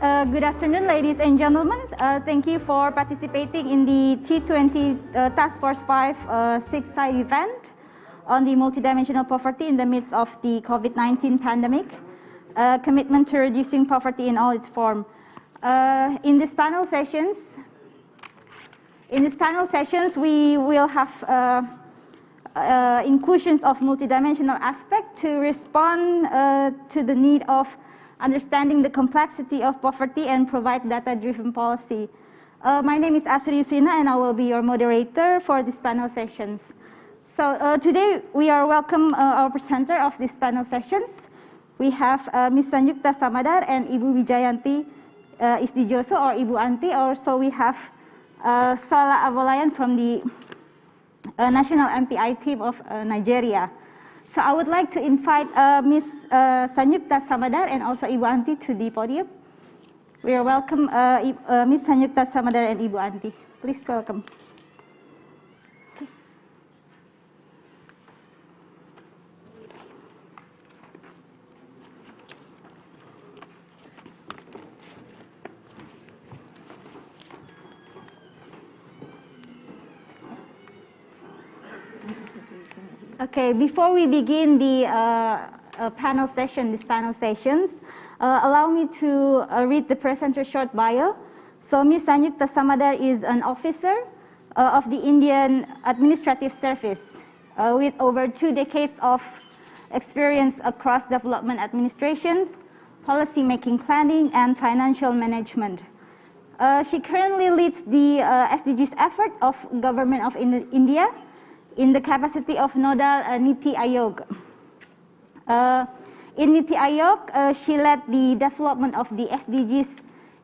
Good afternoon, ladies and gentlemen. Thank you for participating in the T20 Task Force 5 six-side event on the multidimensional poverty in the midst of the COVID-19 pandemic, commitment to reducing poverty in all its forms. In these panel sessions, we will have inclusions of multidimensional aspect to respond to the need of understanding the complexity of poverty and provide data-driven policy. My name is Asri Yusrina and I will be your moderator for these panel sessions. So today we are welcome our presenter of these panel sessions. We have Ms. Sanjukta Samadar and Ibu Wijayanti Isdijoso or Ibu Anti. Also we have Sala Avolayan from the National MPI team of Nigeria. So I would like to invite Ms. Sanjukta Samadar and also Ibu Anti to the podium. We are welcome Ms. Sanjukta Samadar and Ibu Anti. Please welcome. Okay, before we begin the panel sessions, allow me to read the presenter's short bio. So Ms. Sanjukta Samadar is an officer of the Indian Administrative Service with over 2 decades of experience across development administrations, policy making planning, and financial management. She currently leads the SDGs effort of Government of India in the capacity of nodal Niti Aayog. In Niti Aayog, she led the development of the SDGs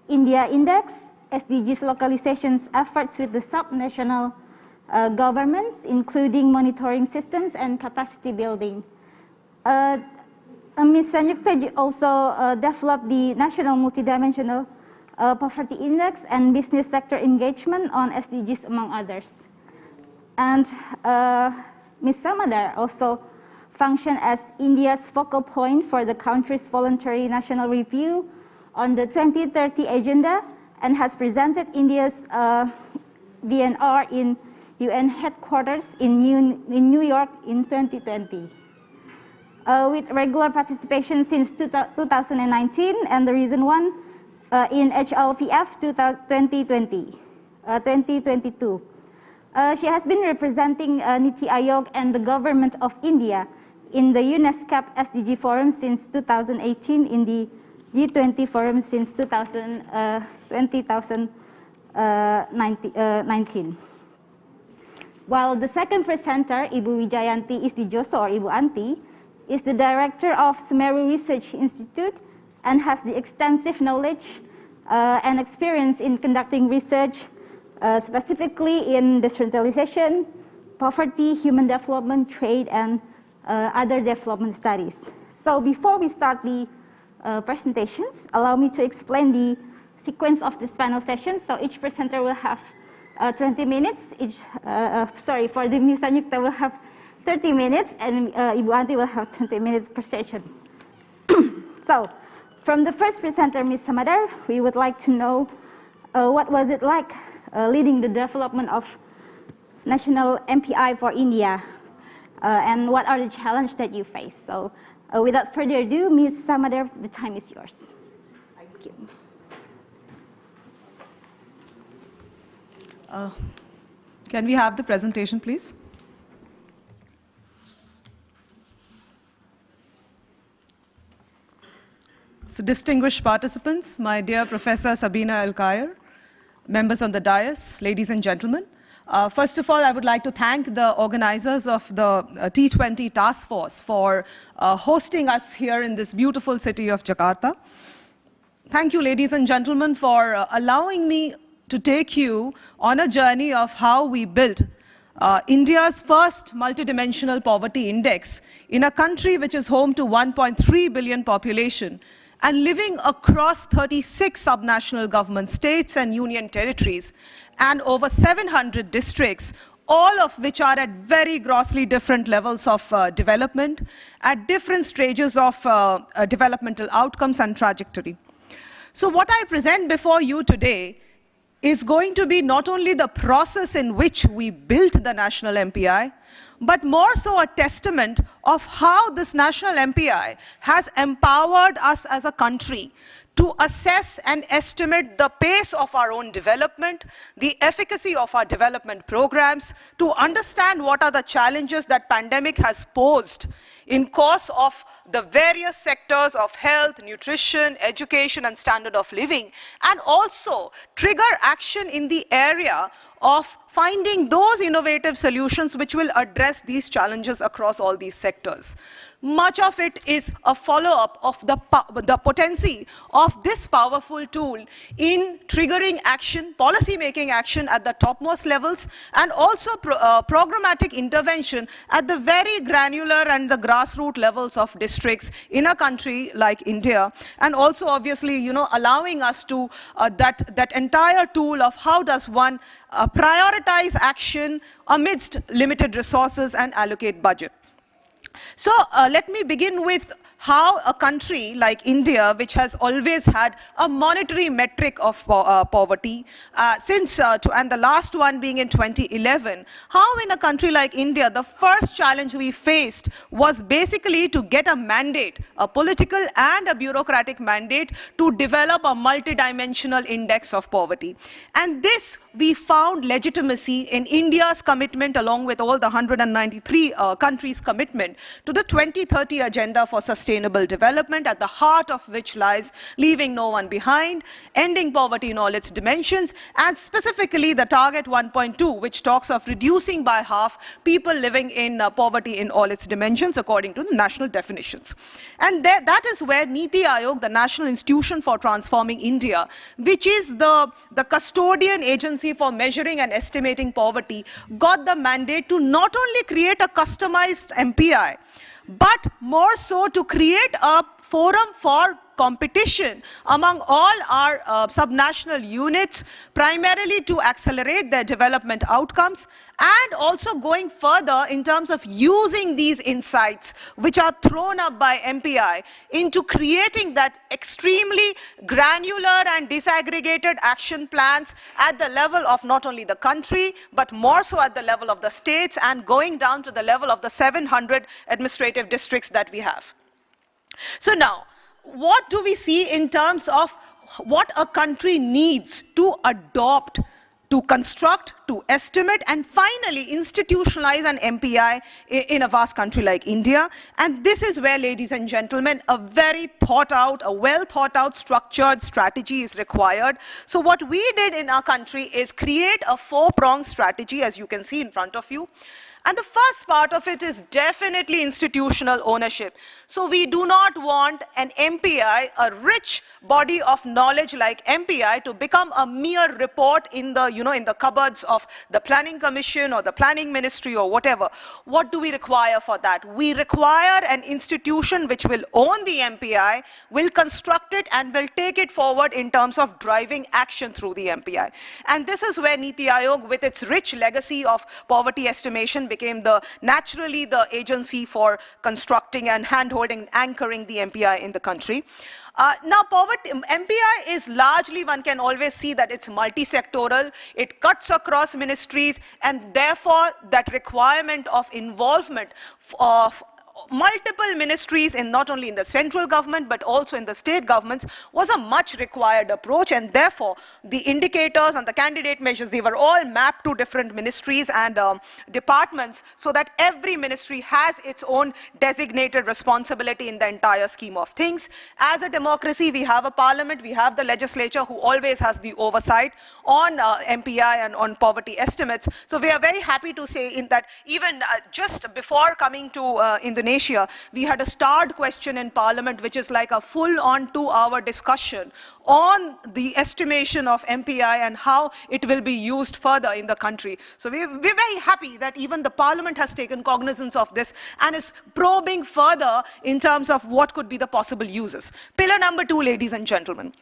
India Index, SDGs localizations efforts with the sub-national governments, including monitoring systems and capacity building. Ms. Sanjukta also developed the National Multidimensional Poverty Index and business sector engagement on SDGs, among others. And Ms. Samadar also functioned as India's focal point for the country's voluntary national review on the 2030 agenda and has presented India's VNR in UN headquarters in New York in 2020. With regular participation since 2019 and the recent one in HLPF 2022. She has been representing Niti Aayog and the Government of India in the UNESCO SDG Forum since 2018, in the G20 Forum since 2019. While the second presenter, Ibu Wijayanti Isdijoso or Ibu Anti, is the director of Semeru Research Institute and has the extensive knowledge and experience in conducting research specifically in decentralization, poverty, human development, trade, and other development studies. So before we start the presentations, allow me to explain the sequence of this panel session. So each presenter will have 20 minutes. For the Ms. Sanjukta will have 30 minutes, and Ibu Anti will have 20 minutes per session. So from the first presenter, Ms. Samadar, we would like to know what was it like leading the development of national MPI for India, and what are the challenges that you face? So without further ado, Ms. Samadar, the time is yours. Thank you. Can we have the presentation, please? So distinguished participants, my dear Professor Sabina Al-Khair, members on the dais, ladies and gentlemen. First of all, I would like to thank the organizers of the T20 Task Force for hosting us here in this beautiful city of Jakarta. Thank you, ladies and gentlemen, for allowing me to take you on a journey of how we built India's first multidimensional poverty index in a country which is home to 1.3 billion population and living across 36 subnational government states and union territories and over 700 districts, all of which are at very grossly different levels of development, at different stages of developmental outcomes and trajectory. So what I present before you today is going to be not only the process in which we built the national MPI, but more so a testament of how this national MPI has empowered us as a country to assess and estimate the pace of our own development, the efficacy of our development programs, to understand what are the challenges that pandemic has posed in course of the various sectors of health, nutrition, education, and standard of living, and also trigger action in the area of finding those innovative solutions which will address these challenges across all these sectors. Much of it is a follow-up of the potency of this powerful tool in triggering action, policy-making action at the topmost levels, and also programmatic intervention at the very granular and the grassroots levels of districts in a country like India, and also obviously, allowing us to that entire tool of how does one prioritize action amidst limited resources and allocate budget. So let me begin with how a country like India, which has always had a monetary metric of poverty, and the last one being in 2011, how in a country like India, the first challenge we faced was basically to get a mandate, a political and a bureaucratic mandate, to develop a multidimensional index of poverty. And this we found legitimacy in India's commitment, along with all the 193 countries' commitment to the 2030 Agenda for Sustainable Development, at the heart of which lies leaving no one behind, ending poverty in all its dimensions, and specifically the target 1.2, which talks of reducing by half people living in poverty in all its dimensions according to the national definitions. And that is where Niti Aayog, the National Institution for Transforming India, which is the custodian agency for measuring and estimating poverty, got the mandate to not only create a customized MPI, but more so to create a forum for competition among all our subnational units, primarily to accelerate their development outcomes, and also going further in terms of using these insights which are thrown up by MPI into creating that extremely granular and disaggregated action plans at the level of not only the country, but more so at the level of the states, and going down to the level of the 700 administrative districts that we have. So now, what do we see in terms of what a country needs to adopt, to construct, to estimate, and finally institutionalize an MPI in a vast country like India? And this is where, ladies and gentlemen, a very thought out, a well thought out, structured strategy is required. So what we did in our country is create a four-pronged strategy, as you can see in front of you. And the first part of it is definitely institutional ownership. So we do not want an MPI, a rich body of knowledge like MPI, to become a mere report in the, in the cupboards of the Planning Commission or the Planning Ministry or whatever. What do we require for that? We require an institution which will own the MPI, will construct it, and will take it forward in terms of driving action through the MPI. And this is where Niti Aayog, with its rich legacy of poverty estimation, became naturally the agency for constructing and handholding, anchoring the MPI in the country. Now, MPI is largely, one can always see that it's multi-sectoral, it cuts across ministries, and therefore that requirement of involvement of multiple ministries, in not only in the central government but also in the state governments, was a much required approach, and therefore the indicators and the candidate measures, they were all mapped to different ministries and departments, so that every ministry has its own designated responsibility in the entire scheme of things. As a democracy, we have a parliament, we have the legislature, who always has the oversight on MPI and on poverty estimates. So we are very happy to say in that even just before coming to Indonesia, we had a starred question in Parliament, which is like a full-on 2-hour discussion on the estimation of MPI and how it will be used further in the country. So we're very happy that even the Parliament has taken cognizance of this and is probing further in terms of what could be the possible uses. Pillar number 2, ladies and gentlemen.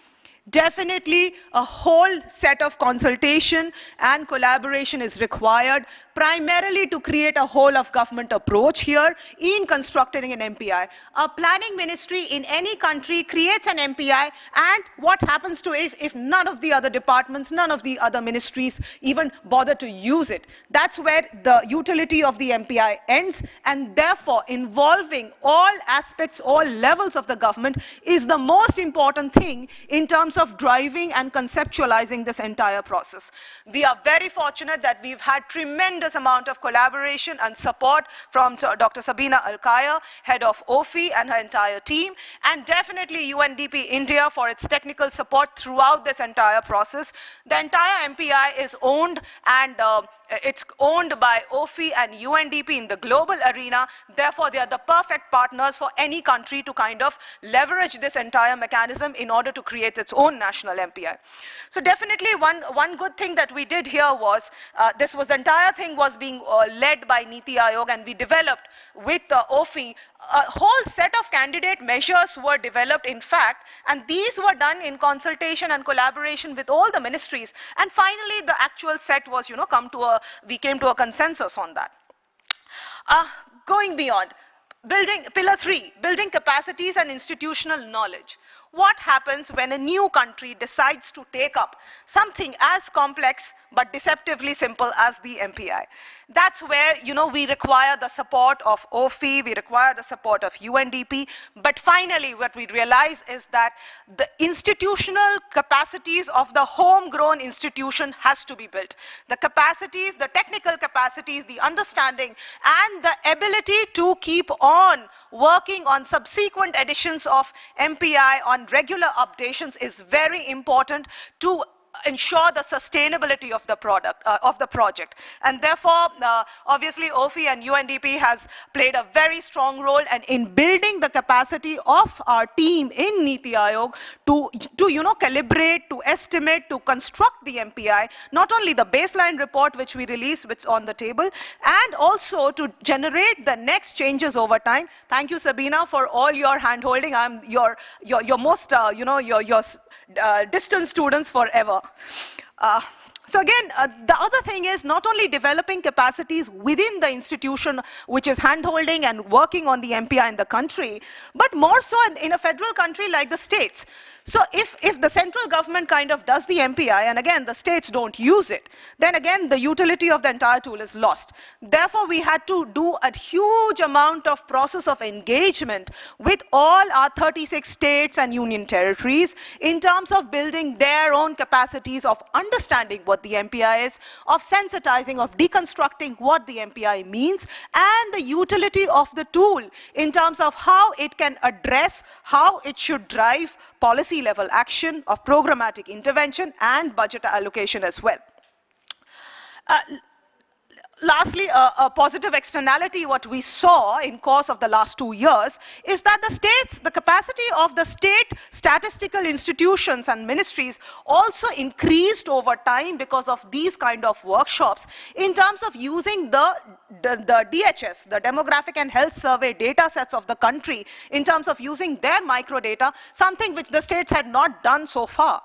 Definitely a whole set of consultation and collaboration is required. primarily to create a whole of government approach here in constructing an MPI. A planning ministry in any country creates an MPI, and what happens to it if none of the other departments, none of the other ministries even bother to use it? That's where the utility of the MPI ends, and therefore involving all aspects, all levels of the government is the most important thing in terms of driving and conceptualizing this entire process. We are very fortunate that we've had tremendous amount of collaboration and support from Dr. Sabina Al-Kaya, head of OPHI, and her entire team, and definitely UNDP India for its technical support throughout this entire process. The entire MPI is owned, and it's owned by OPHI and UNDP in the global arena. Therefore, they are the perfect partners for any country to kind of leverage this entire mechanism in order to create its own national MPI. So definitely one good thing that we did here was, the entire thing was being led by Niti Aayog, and we developed with OPHI a whole set of candidate measures were developed, in fact, and these were done in consultation and collaboration with all the ministries. And finally, the actual set was, we came to a consensus on that. Going beyond, pillar 3, building capacities and institutional knowledge. What happens when a new country decides to take up something as complex but deceptively simple as the MPI? That's where, we require the support of OPHI, we require the support of UNDP, but finally what we realize is that the institutional capacities of the homegrown institution has to be built. The capacities, the technical capacities, the understanding, and the ability to keep on working on subsequent editions of MPI on regular updations is very important to ensure the sustainability of the project. And therefore, obviously, OPHI and UNDP has played a very strong role in building the capacity of our team in Niti Aayog to calibrate, to estimate, to construct the MPI, not only the baseline report which we release, which is on the table, and also to generate the next changes over time. Thank you, Sabina, for all your hand-holding. I'm your most, your distant students forever. So again, the other thing is not only developing capacities within the institution, which is hand-holding and working on the MPI in the country, but more so in a federal country like the states. So if the central government kind of does the MPI, and again, the states don't use it, then again, the utility of the entire tool is lost. Therefore, we had to do a huge amount of process of engagement with all our 36 states and union territories in terms of building their own capacities of understanding what the MPI is, of sensitizing, of deconstructing what the MPI means, and the utility of the tool in terms of how it can address, how it should drive policy level action of programmatic intervention and budget allocation as well. Lastly, a positive externality, what we saw in course of the last 2 years, is that the capacity of the state statistical institutions and ministries also increased over time because of these kind of workshops in terms of using the DHS, the Demographic and Health Survey data sets of the country, in terms of using their microdata, something which the states had not done so far.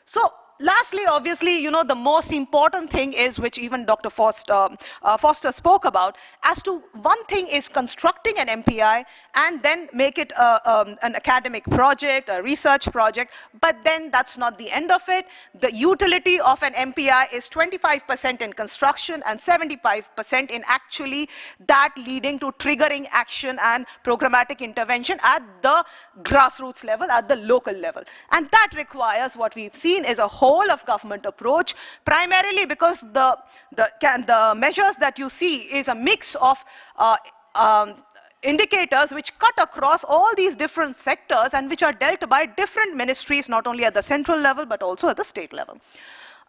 So, lastly, obviously, the most important thing is, which even Dr. Foster spoke about, as to one thing is constructing an MPI and then make it an academic project, a research project, but then that's not the end of it. The utility of an MPI is 25% in construction and 75% in actually that leading to triggering action and programmatic intervention at the grassroots level, at the local level. And that requires, what we've seen is a whole of government approach, primarily because the measures that you see is a mix of indicators which cut across all these different sectors and which are dealt by different ministries, not only at the central level, but also at the state level.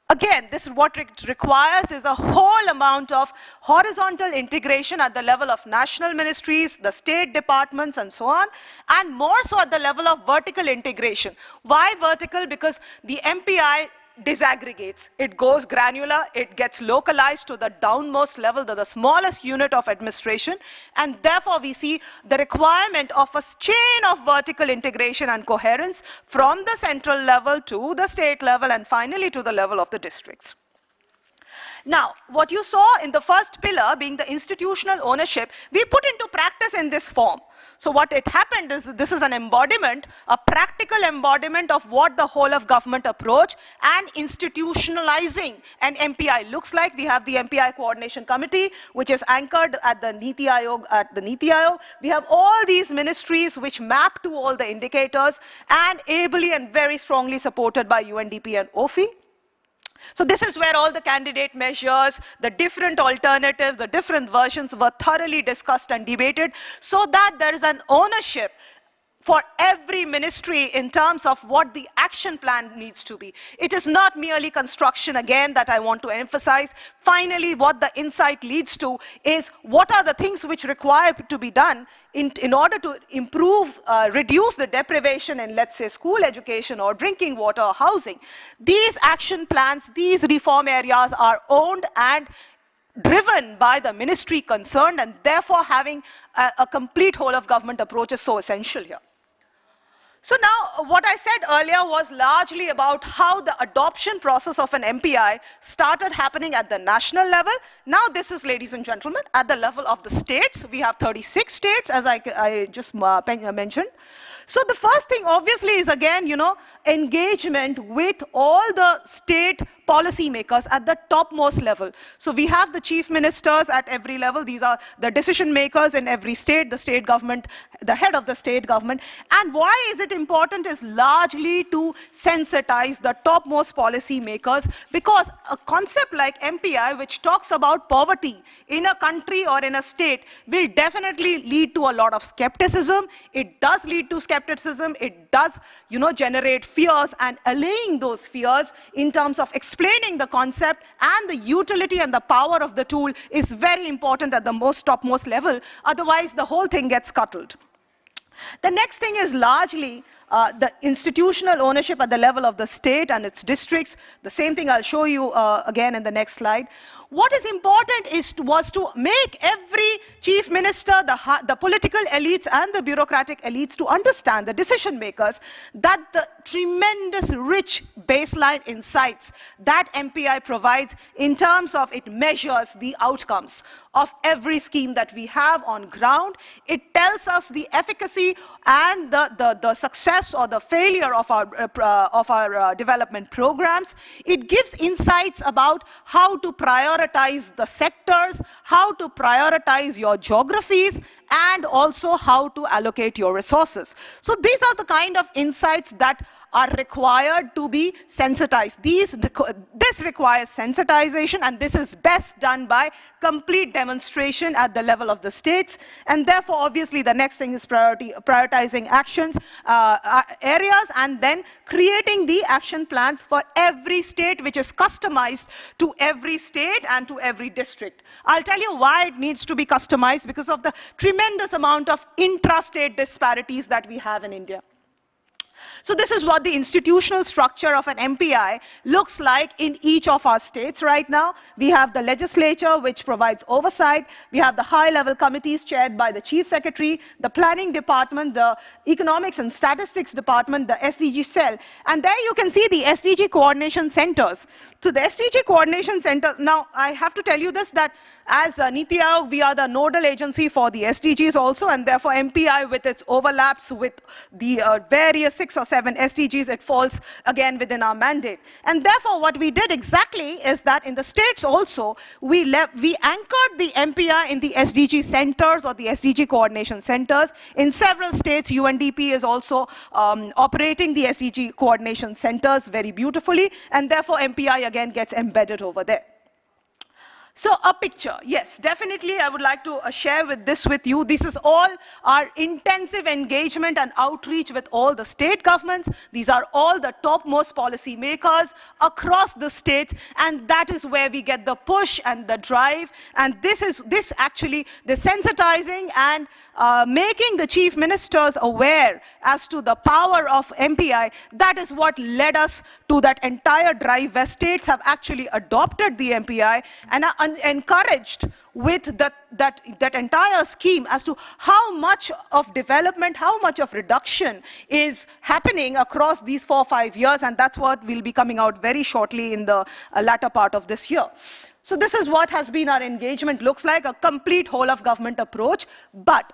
Again, this is what it requires is a whole amount of horizontal integration at the level of national ministries, the state departments, and so on, and more so at the level of vertical integration. Why vertical? Because the MPI disaggregates. It goes granular, it gets localized to the downmost level, to the smallest unit of administration, and therefore we see the requirement of a chain of vertical integration and coherence from the central level to the state level and finally to the level of the districts. Now, what you saw in the first pillar being the institutional ownership, we put into practice in this form. So what it happened is this is an embodiment, a practical embodiment of what the whole of government approach and institutionalizing an MPI looks like. We have the MPI Coordination Committee, which is anchored at the Niti Aayog. We have all these ministries which map to all the indicators and ably and very strongly supported by UNDP and OPHI. So this is where all the candidate measures, the different alternatives, the different versions were thoroughly discussed and debated so that there is an ownership for every ministry in terms of what the action plan needs to be. It is not merely construction, again, that I want to emphasize. Finally, what the insight leads to is what are the things which require to be done in order to improve, reduce the deprivation in, let's say, school education or drinking water or housing. These action plans, these reform areas are owned and driven by the ministry concerned, and therefore having a complete whole of government approach is so essential here. So now, what I said earlier was largely about how the adoption process of an MPI started happening at the national level. Now this is, ladies and gentlemen, at the level of the states. We have 36 states, as I just mentioned. So the first thing, obviously, is again, engagement with all the state policymakers at the topmost level. So we have the chief ministers at every level. These are the decision makers in every state, the state government, the head of the state government. And why is it important is largely to sensitize the topmost policymakers, because a concept like MPI, which talks about poverty in a country or in a state, will definitely lead to a lot of skepticism. It does lead to skepticism. It does, generate fears, and allaying those fears in terms of explaining the concept and the utility and the power of the tool is very important at the topmost level. Otherwise, the whole thing gets scuttled. The next thing is largely the institutional ownership at the level of the state and its districts. The same thing I'll show you again in the next slide. What is important was to make every chief minister, the political elites and the bureaucratic elites to understand, the decision makers, that the tremendous rich baseline insights that MPI provides in terms of it measures the outcomes of every scheme that we have on ground. It tells us the efficacy and the success or the failure of our development programs. It gives insights about how to prioritize the sectors, how to prioritize your geographies, and also how to allocate your resources. So these are the kind of insights that are required to be sensitized. This requires sensitization, and this is best done by complete demonstration at the level of the states. And therefore, obviously, the next thing is prioritizing actions, areas, and then creating the action plans for every state, which is customized to every state and to every district. I'll tell you why it needs to be customized, because of the tremendous amount of intrastate disparities that we have in India. So this is what the institutional structure of an MPI looks like in each of our states right now. We have the legislature, which provides oversight. We have the high-level committees chaired by the chief secretary, the planning department, the economics and statistics department, the SDG cell. And there you can see the SDG coordination centers. So the SDG coordination centers, now I have to tell you this, that as Niti Aayog, we are the nodal agency for the SDGs also, and therefore MPI, with its overlaps with the various 6 or 7 SDGs, it falls again within our mandate. And therefore what we did exactly is that in the states also, we anchored the MPI in the SDG centers or the SDG coordination centers. In several states, UNDP is also operating the SDG coordination centers very beautifully, and therefore MPI again gets embedded over there. So a picture, yes, definitely I would like to share this with you. This is all our intensive engagement and outreach with all the state governments. These are all the topmost policy makers across the states, and that is where we get the push and the drive. And this actually, the sensitizing and making the chief ministers aware as to the power of MPI, that is what led us to that entire drive where states have actually adopted the MPI and are encouraged with that entire scheme as to how much of development, how much of reduction is happening across these 4 or 5 years, and that's what will be coming out very shortly in the latter part of this year. So this is what has been our engagement looks like, a complete whole of government approach. But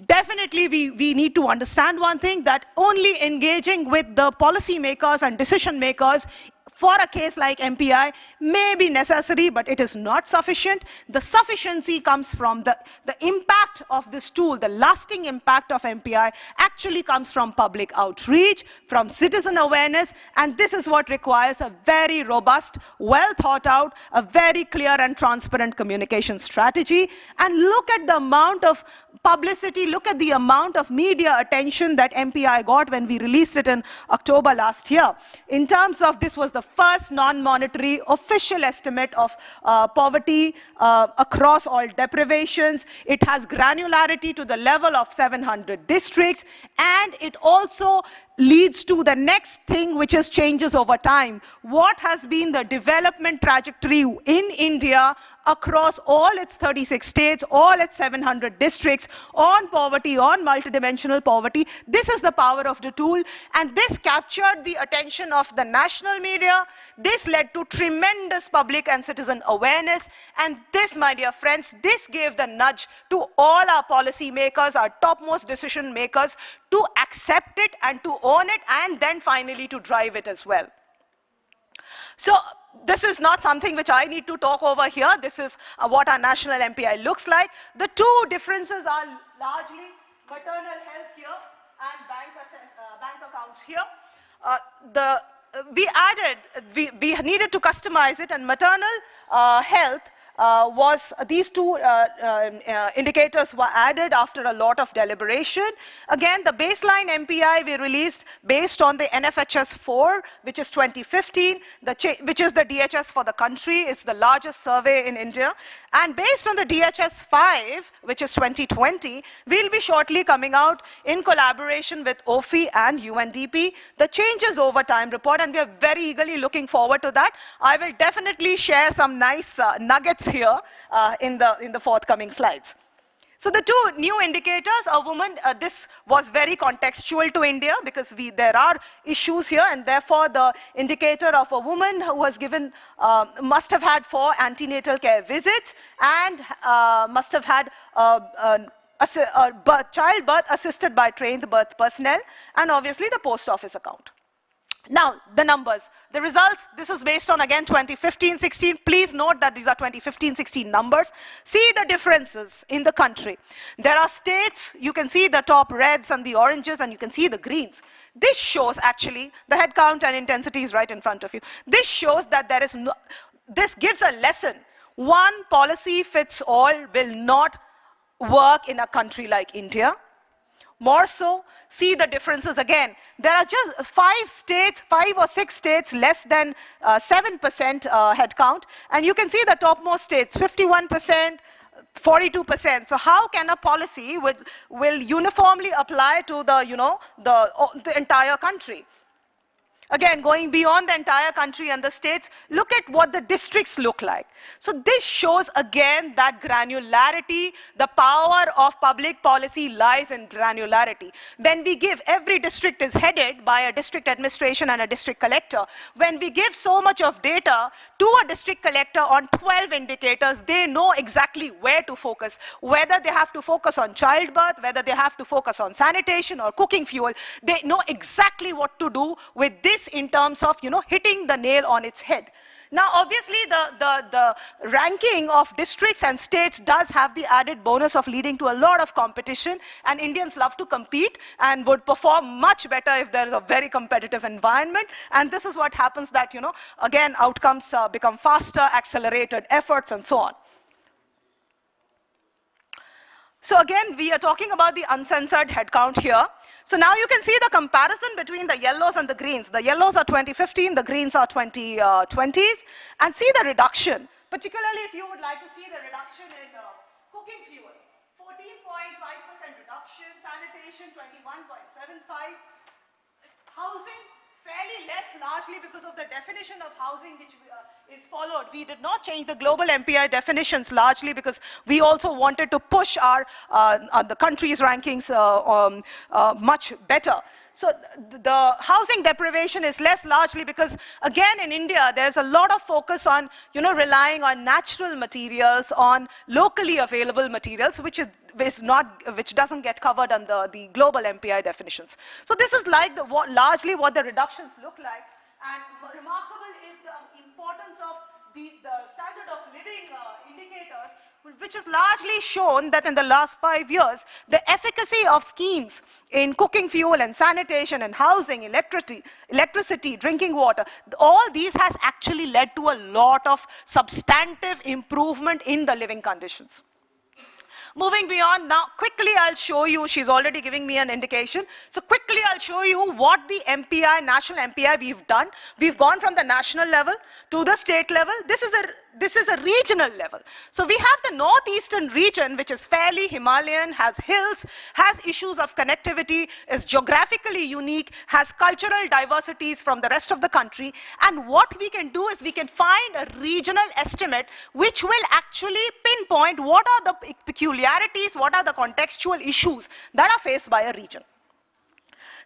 definitely we need to understand one thing, that only engaging with the policymakers and decision makers for a case like MPI may be necessary, but it is not sufficient. The sufficiency comes from the impact of this tool, the lasting impact of MPI actually comes from public outreach, from citizen awareness, and this is what requires a very robust, well thought out, a very clear and transparent communication strategy. And look at the amount of publicity, look at the amount of media attention that MPI got when we released it in October last year. In terms of, this was the first non-monetary official estimate of poverty across all deprivations. It has granularity to the level of 700 districts, and it also leads to the next thing, which is changes over time. What has been the development trajectory in India across all its 36 states, all its 700 districts, on poverty, on multidimensional poverty. This is the power of the tool, and this captured the attention of the national media. This led to tremendous public and citizen awareness, and this, my dear friends, this gave the nudge to all our policy makers, our topmost decision makers, to accept it and to own it, and then finally to drive it as well. So this is not something which I need to talk over here. This is what our national MPI looks like. The two differences are largely maternal health here and bank accounts here. We needed to customize it, and maternal health these two indicators were added after a lot of deliberation. Again, the baseline MPI we released based on the NFHS 4, which is 2015, which is the DHS for the country. It's the largest survey in India. And based on the DHS 5, which is 2020, we'll be shortly coming out in collaboration with OPHI and UNDP, the changes over time report, and we are very eagerly looking forward to that. I will definitely share some nice nuggets here in the forthcoming slides. So the two new indicators, a woman, this was very contextual to India because there are issues here, and therefore the indicator of a woman who has given, must have had 4 antenatal care visits and must have had childbirth assisted by trained birth personnel, and obviously the post office account. Now, the numbers, the results, this is based on, again, 2015-16. Please note that these are 2015-16 numbers. See the differences in the country. There are states, you can see the top reds and the oranges, and you can see the greens. This shows, actually, the head count and intensity is right in front of you. This shows that there is no, this gives a lesson. One policy fits all will not work in a country like India. More so, see the differences again. There are just 5 or 6 states less than 7% headcount, and you can see the topmost states, 51%, 42%. So how can a policy will uniformly apply to the entire country? Again, going beyond the entire country and the states, look at what the districts look like. So this shows again that granularity, the power of public policy lies in granularity. When we give, every district is headed by a district administration and a district collector. When we give so much of data to a district collector on 12 indicators, they know exactly where to focus, whether they have to focus on childbirth, whether they have to focus on sanitation or cooking fuel. They know exactly what to do with this in terms of, hitting the nail on its head. Now, obviously, the ranking of districts and states does have the added bonus of leading to a lot of competition, and Indians love to compete and would perform much better if there is a very competitive environment. And this is what happens that, again, outcomes become faster, accelerated efforts, and so on. So again, we are talking about the uncensored headcount here. So now you can see the comparison between the yellows and the greens. The yellows are 2015, the greens are 2020s, and see the reduction. Particularly if you would like to see the reduction in cooking fuel, 14.5% reduction, sanitation 21.75%, housing fairly less, largely because of the definition of housing which is followed. We did not change the global MPI definitions largely because we also wanted to push our the country's rankings much better. So the housing deprivation is less largely because, again, in India, there's a lot of focus on, relying on natural materials, on locally available materials, which doesn't get covered under the global MPI definitions. So this is like largely what the reductions look like. And remarkable is the importance of the standard of living indicators, which has largely shown that in the last 5 years, the efficacy of schemes in cooking fuel and sanitation and housing, electricity, drinking water, all these has actually led to a lot of substantive improvement in the living conditions. Moving beyond, now quickly I'll show you, she's already giving me an indication. So quickly I'll show you what the MPI, national MPI we've done. We've gone from the national level to the state level. This is a regional level. So we have the northeastern region, which is fairly Himalayan, has hills, has issues of connectivity, is geographically unique, has cultural diversities from the rest of the country. And what we can do is we can find a regional estimate which will actually pinpoint what are the peculiarities, what are the contextual issues that are faced by a region.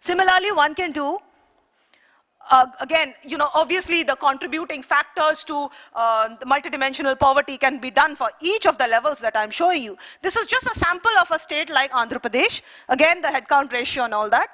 Similarly, one can do again, obviously the contributing factors to the multidimensional poverty can be done for each of the levels that I'm showing you. This is just a sample of a state like Andhra Pradesh. Again, the headcount ratio and all that.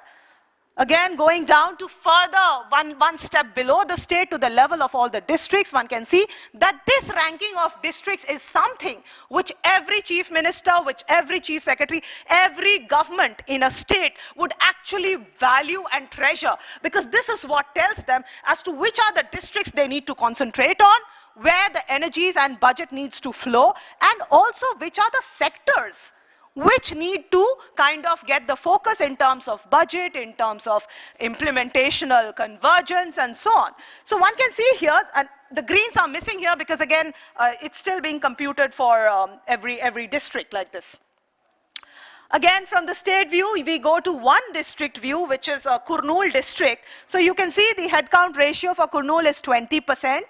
Again, going down to further one step below the state to the level of all the districts, one can see that this ranking of districts is something which every chief minister, which every chief secretary, every government in a state would actually value and treasure, because this is what tells them as to which are the districts they need to concentrate on, where the energies and budget needs to flow, and also which are the sectors which need to kind of get the focus in terms of budget, in terms of implementational convergence, and so on. So one can see here, and the greens are missing here because, again, it's still being computed for every district like this. Again, from the state view, we go to one district view, which is Kurnool district. So you can see the headcount ratio for Kurnool is 20%,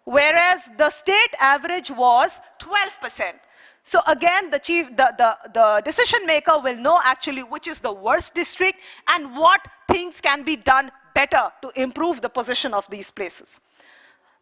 whereas the state average was 12%. So again, the decision maker will know actually which is the worst district and what things can be done better to improve the position of these places.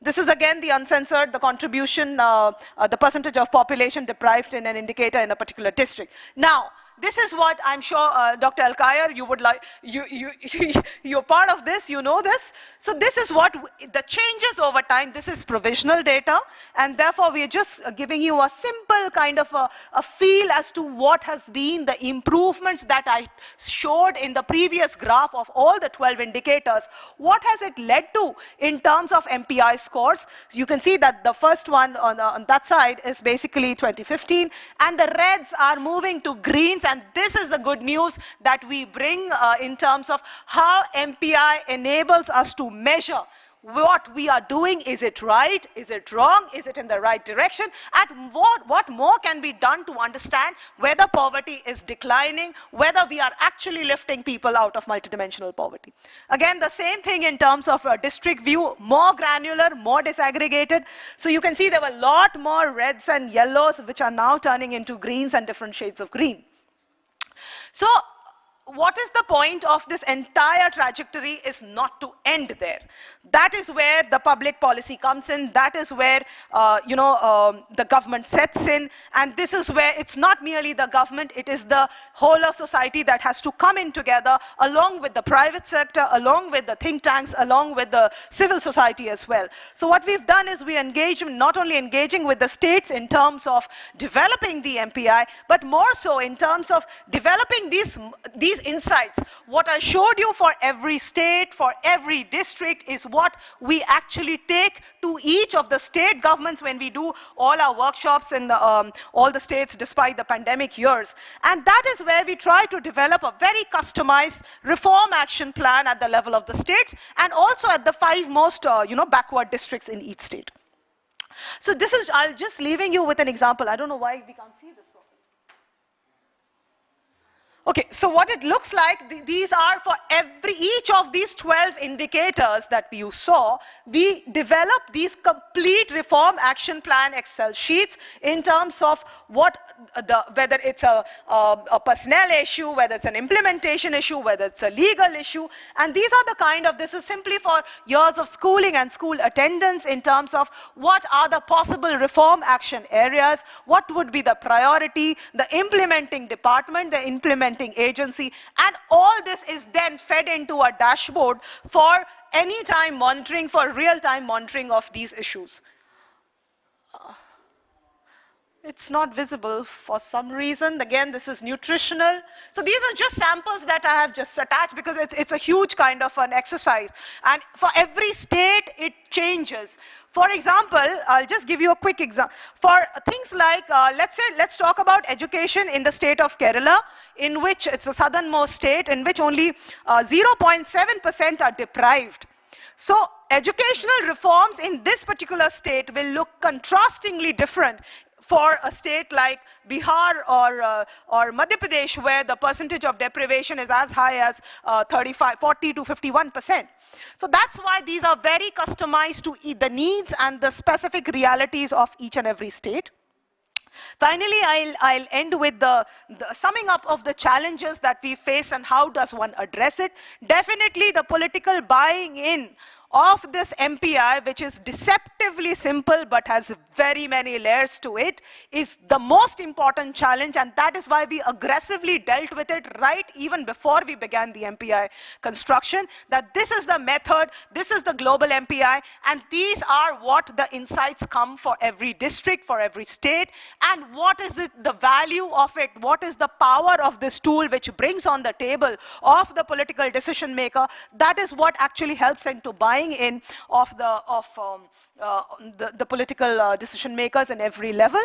This is again the uncensored, the contribution, the percentage of population deprived in an indicator in a particular district. Now, this is what I'm sure, Dr. Alkaya, you would like, you're part of this, you know this. So this is what, the changes over time, this is provisional data, and therefore we are just giving you a simple kind of a feel as to what has been the improvements that I showed in the previous graph of all the 12 indicators. What has it led to in terms of MPI scores? So you can see that the first one on that side is basically 2015, and the reds are moving to greens. And this is the good news that we bring in terms of how MPI enables us to measure what we are doing. Is it right? Is it wrong? Is it in the right direction? And what more can be done to understand whether poverty is declining, whether we are actually lifting people out of multidimensional poverty. Again, the same thing in terms of a district view, more granular, more disaggregated. So you can see there were a lot more reds and yellows, which are now turning into greens and different shades of green. So what is the point of this entire trajectory is not to end there. That is where the public policy comes in. That is where, the government sets in. And this is where it's not merely the government, it is the whole of society that has to come in together, along with the private sector, along with the think tanks, along with the civil society as well. So what we've done is we engage, not only engaging with the states in terms of developing the MPI, but more so in terms of developing these insights. What I showed you for every state, for every district, is what we actually take to each of the state governments when we do all our workshops in all the states despite the pandemic years. And that is where we try to develop a very customized reform action plan at the level of the states and also at the 5 most backward districts in each state. So this is, I'll just leaving you with an example. I don't know why we can't see this. Okay, so what it looks like, these are for each of these 12 indicators that you saw, we developed these complete reform action plan Excel sheets in terms of whether it's a personnel issue, whether it's an implementation issue, whether it's a legal issue, and these are the kind of, this is simply for years of schooling and school attendance in terms of what are the possible reform action areas, what would be the priority, the implementing department, the implementing agency, and all this is then fed into a dashboard for anytime monitoring, for real-time monitoring of these issues. It's not visible for some reason. Again, this is nutritional. So these are just samples that I have just attached because it's a huge kind of an exercise. And for every state, it changes. For example, I'll just give you a quick example. For things like, let's talk about education in the state of Kerala, in which it's the southernmost state, in which only 0.7% are deprived. So educational reforms in this particular state will look contrastingly different for a state like Bihar or Madhya Pradesh, where the percentage of deprivation is as high as 40 to 51%. So that's why these are very customized to the needs and the specific realities of each and every state. Finally, I'll end with the summing up of the challenges that we face and how does one address it. Definitely the political buying in of this MPI, which is deceptively simple but has very many layers to it, is the most important challenge, and that is why we aggressively dealt with it right even before we began the MPI construction, that this is the method, this is the global MPI, and these are what the insights come for every district, for every state, and what is the value of it, what is the power of this tool which brings on the table of the political decision maker. That is what actually helps into buying in of the political decision makers in every level.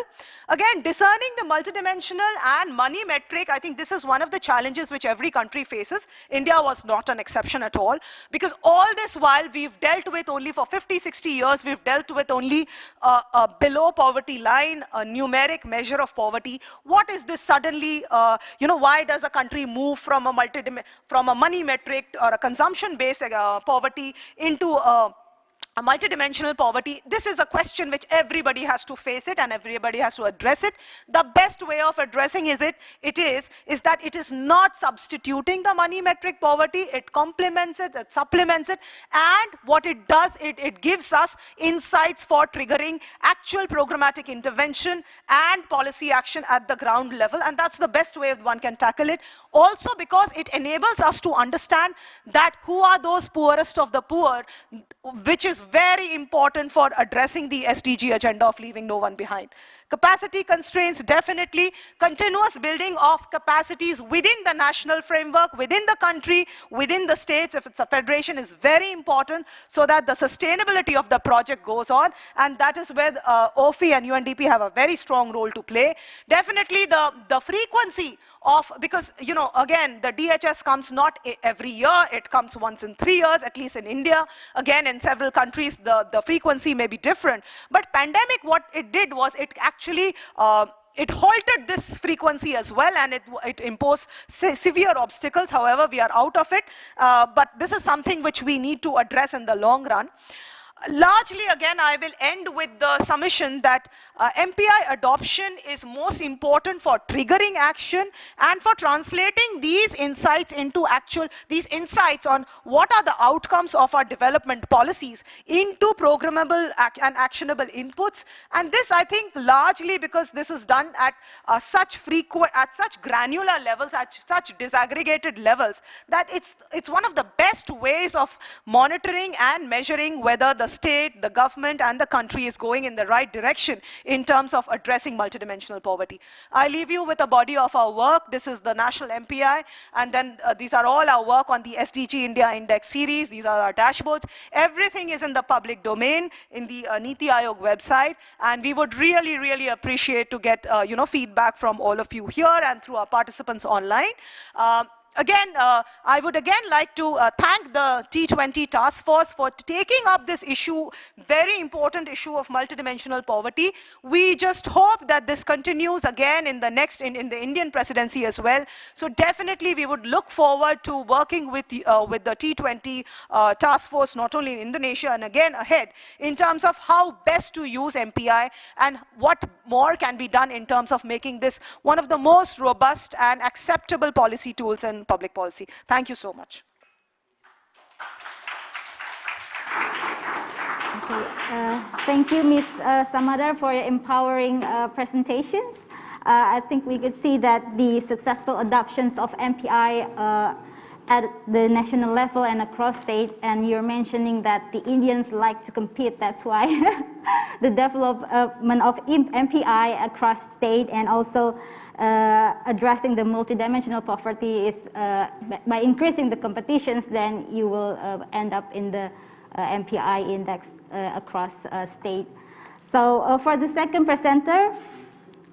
Again, discerning the multidimensional and money metric, I think this is one of the challenges which every country faces. India was not an exception at all, because all this while we've dealt with only for 50, 60 years, we've dealt with only a below poverty line, a numeric measure of poverty. What is this suddenly, why does a country move from a money metric or a consumption-based poverty into a multidimensional poverty? This is a question which everybody has to face it and everybody has to address it. The best way of addressing is that it is not substituting the money metric poverty, it complements it, it supplements it, and what it does, it gives us insights for triggering actual programmatic intervention and policy action at the ground level, and that's the best way one can tackle it. Also because it enables us to understand that who are those poorest of the poor, which is very important for addressing the SDG agenda of leaving no one behind. Capacity constraints, definitely. Continuous building of capacities within the national framework, within the country, within the states, if it's a federation, is very important so that the sustainability of the project goes on, and that is where OPHI and UNDP have a very strong role to play. Definitely the frequency of, because, again, the DHS comes not every year, it comes once in 3 years, at least in India. Again, in several countries, the frequency may be different. But pandemic, what it did was it actually it halted this frequency as well, and it imposed severe obstacles. However, we are out of it, but this is something which we need to address in the long run. Largely, again, I will end with the submission that MPI adoption is most important for triggering action and for translating these insights into these insights on what are the outcomes of our development policies into programmable and actionable inputs. And this, I think, largely because this is done at such granular levels, at such disaggregated levels, that it's one of the best ways of monitoring and measuring whether the state, the government, and the country is going in the right direction in terms of addressing multidimensional poverty. I leave you with a body of our work. This is the national MPI, and then these are all our work on the SDG India Index series. These are our dashboards. Everything is in the public domain in the Niti Aayog website, and we would really, really appreciate to get feedback from all of you here and through our participants online. Again, I would again like to thank the T20 Task Force for taking up this issue, very important issue of multidimensional poverty. We just hope that this continues again in the next, in the Indian presidency as well. So definitely we would look forward to working with the T20 Task Force, not only in Indonesia and again ahead, in terms of how best to use MPI and what more can be done in terms of making this one of the most robust and acceptable policy tools in public policy. Thank you so much. Okay, thank you, Ms. Samadar, for your empowering presentations. I think we could see that the successful adoptions of MPI at the national level and across state, and you're mentioning that the Indians like to compete, that's why the development of MPI across state and also addressing the multidimensional poverty is by increasing the competitions, then you will end up in the MPI index across state. So for the second presenter,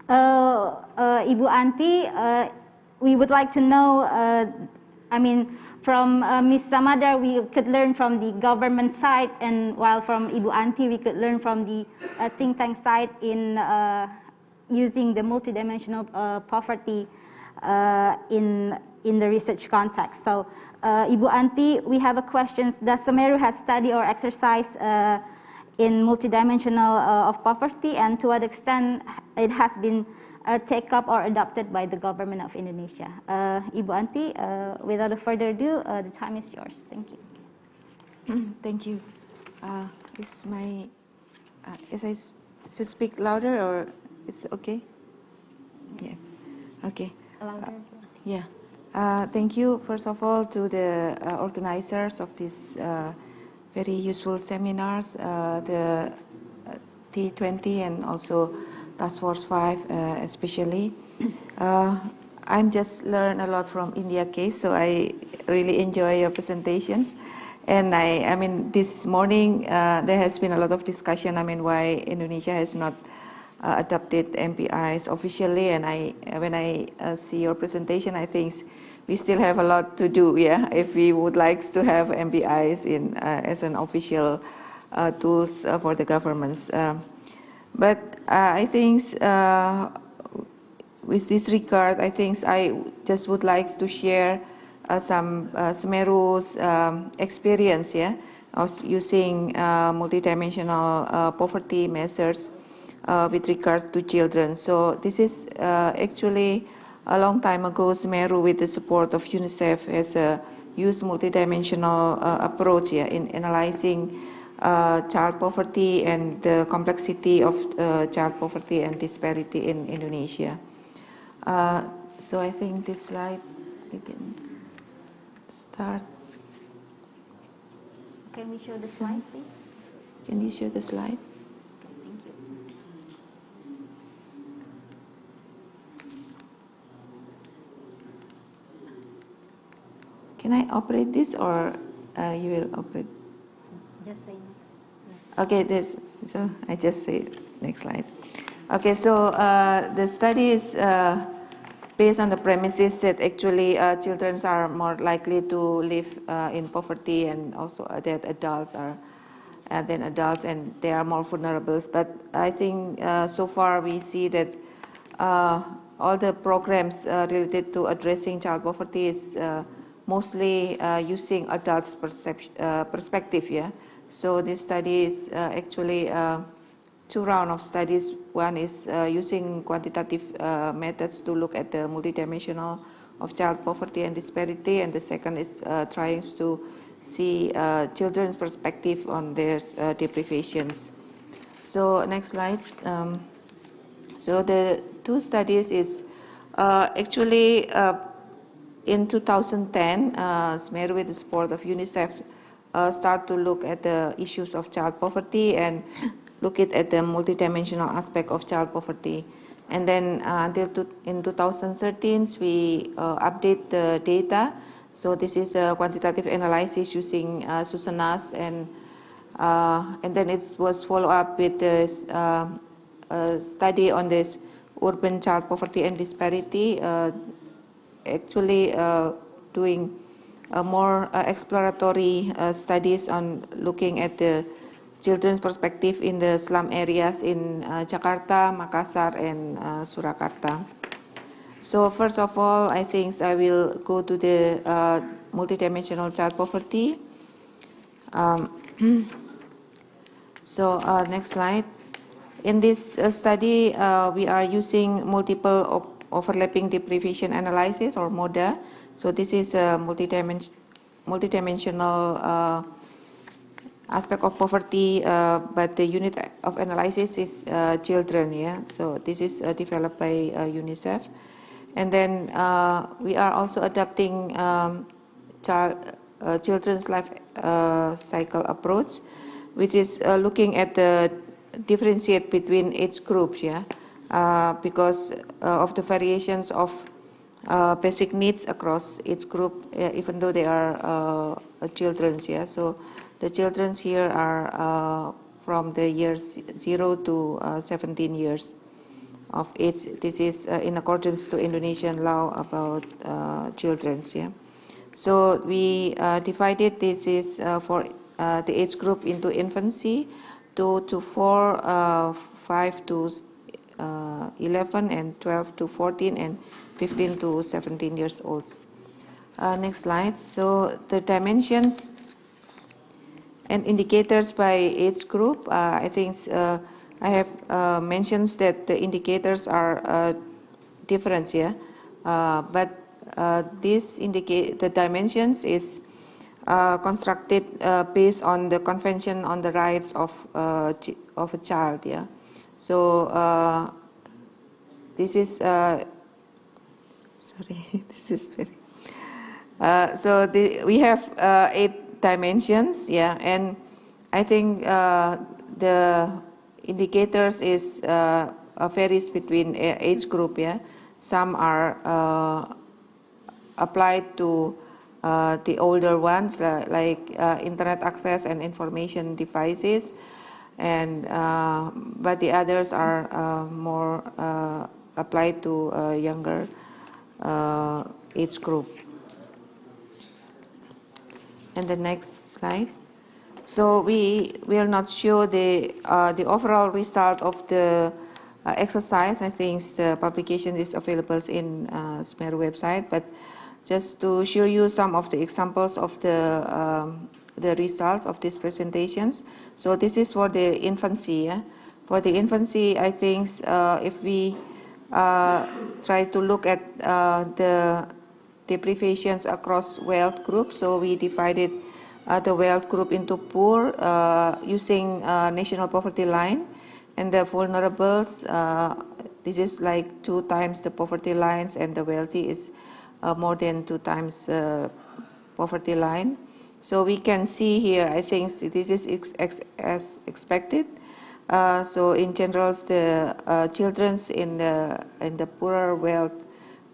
Ibu Anti, we would like to know, I mean, from Ms. Samadar, we could learn from the government side, and while from Ibu Anti, we could learn from the think tank side in using the multidimensional poverty in the research context. So, Ibu Anti, we have a question. Does Semeru has studied or exercised in multidimensional of poverty, and to what extent it has been take up or adopted by the government of Indonesia? Ibu Anti, without further ado, the time is yours. Thank you. Thank you. Is my, is I should speak louder or it's okay? Yeah. Okay. Louder. Yeah. Thank you, first of all, to the organizers of this very useful seminars, the T20 and also Task Force 5 especially. I'm just learned a lot from India case, so I really enjoy your presentations. And I mean, this morning there has been a lot of discussion, I mean, why Indonesia has not adopted MPIs officially, and when I see your presentation, I think we still have a lot to do, yeah, if we would like to have MPIs in as an official tools for the governments. But I think with this regard, I think I just would like to share some Semeru's experience, yeah, of using multidimensional poverty measures with regard to children. So this is actually a long time ago, Semeru, with the support of UNICEF, has used multidimensional approach, yeah, in analyzing child poverty and the complexity of child poverty and disparity in Indonesia. So I think this slide, you can start. Can we show the slide, please? Can you show the slide? Thank you. Can I operate this, or you will operate? Just say next. Okay, this. So I just say next slide. Okay, so the study is based on the premises that actually children are more likely to live in poverty, and also that adults are than adults, and they are more vulnerable. But I think so far we see that all the programs related to addressing child poverty is mostly using adults' perspective. Yeah. So this study is actually two rounds of studies. One is using quantitative methods to look at the multidimensional of child poverty and disparity, and the second is trying to see children's perspective on their deprivations. So next slide. So the two studies is actually in 2010, Semeru with the support of UNICEF start to look at the issues of child poverty and look at the multidimensional aspect of child poverty. And then until in 2013, we update the data. So this is a quantitative analysis using Susanas, and then it was followed up with this study on this urban child poverty and disparity. Actually, doing more exploratory studies on looking at the children's perspective in the slum areas in Jakarta, Makassar, and Surakarta. So first of all, I think I will go to the multidimensional child poverty. Next slide. In this study, we are using multiple overlapping deprivation analysis, or MODA. So this is a multidimensional aspect of poverty, but the unit of analysis is children. Yeah. So this is developed by UNICEF, and then we are also adapting children's life cycle approach, which is looking at the differentiate between age groups, yeah, because of the variations of basic needs across age group, even though they are children's, yeah. So the children's here are from the years 0 to 17 years of age. This is in accordance to Indonesian law about children's, yeah. So we divided this is for the age group into infancy, 2 to 4, 5 to 11, and 12 to 14, and 15 to 17 years old. Next slide. So the dimensions and indicators by age group, I think I have mentioned that the indicators are different here, but this indicate the dimensions is constructed based on the Convention on the Rights of a Child. Yeah. So this is sorry, this is very. So we have 8 dimensions. Yeah, and I think the indicators is varies between age group. Yeah, some are applied to the older ones, like internet access and information devices, and but the others are more applied to younger age group. And the next slide. So we will not show the overall result of the exercise. I think the publication is available in SMERU website, but just to show you some of the examples of the results of these presentations. So this is for the infancy. Yeah? For the infancy, I think if we try to look at the deprivations across wealth groups, so we divided the wealth group into poor using national poverty line, and the vulnerables, this is like 2 times the poverty lines, and the wealthy is more than 2 times poverty line. So we can see here, I think this is as expected. So in general, the children's in the poorer wealth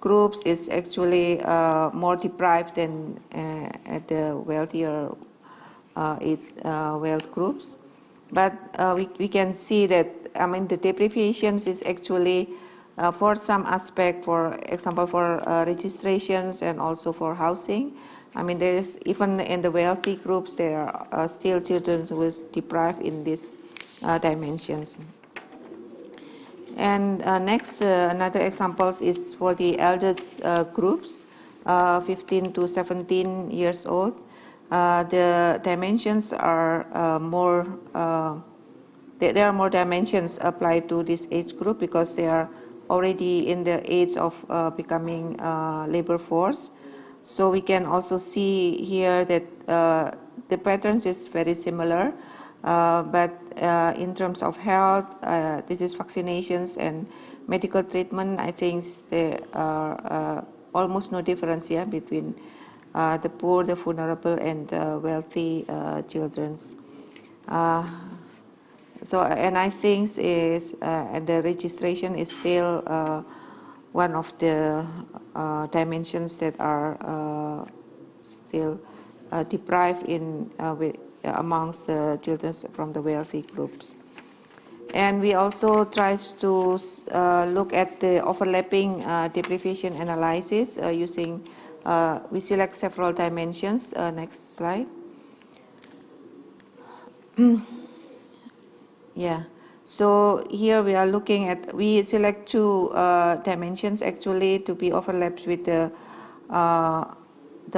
groups is actually more deprived than at the wealthier wealth groups. But we can see that, I mean, the deprivations is actually for some aspect, for example, for registrations and also for housing. I mean, there is, even in the wealthy groups, there are still children who is deprived in these dimensions. And next, another examples is for the eldest groups, 15 to 17 years old. The dimensions are more, there are more dimensions applied to this age group because they are already in the age of becoming labor force. So we can also see here that the patterns is very similar, but in terms of health, this is vaccinations and medical treatment. I think there are almost no difference here between the poor, the vulnerable, and the wealthy children's. So, and I think is the registration is still one of the dimensions that are still deprived in amongst the children from the wealthy groups. And we also try to look at the overlapping deprivation analysis using we select several dimensions. Next slide. Yeah. So here we are looking at, we select two dimensions actually to be overlapped with the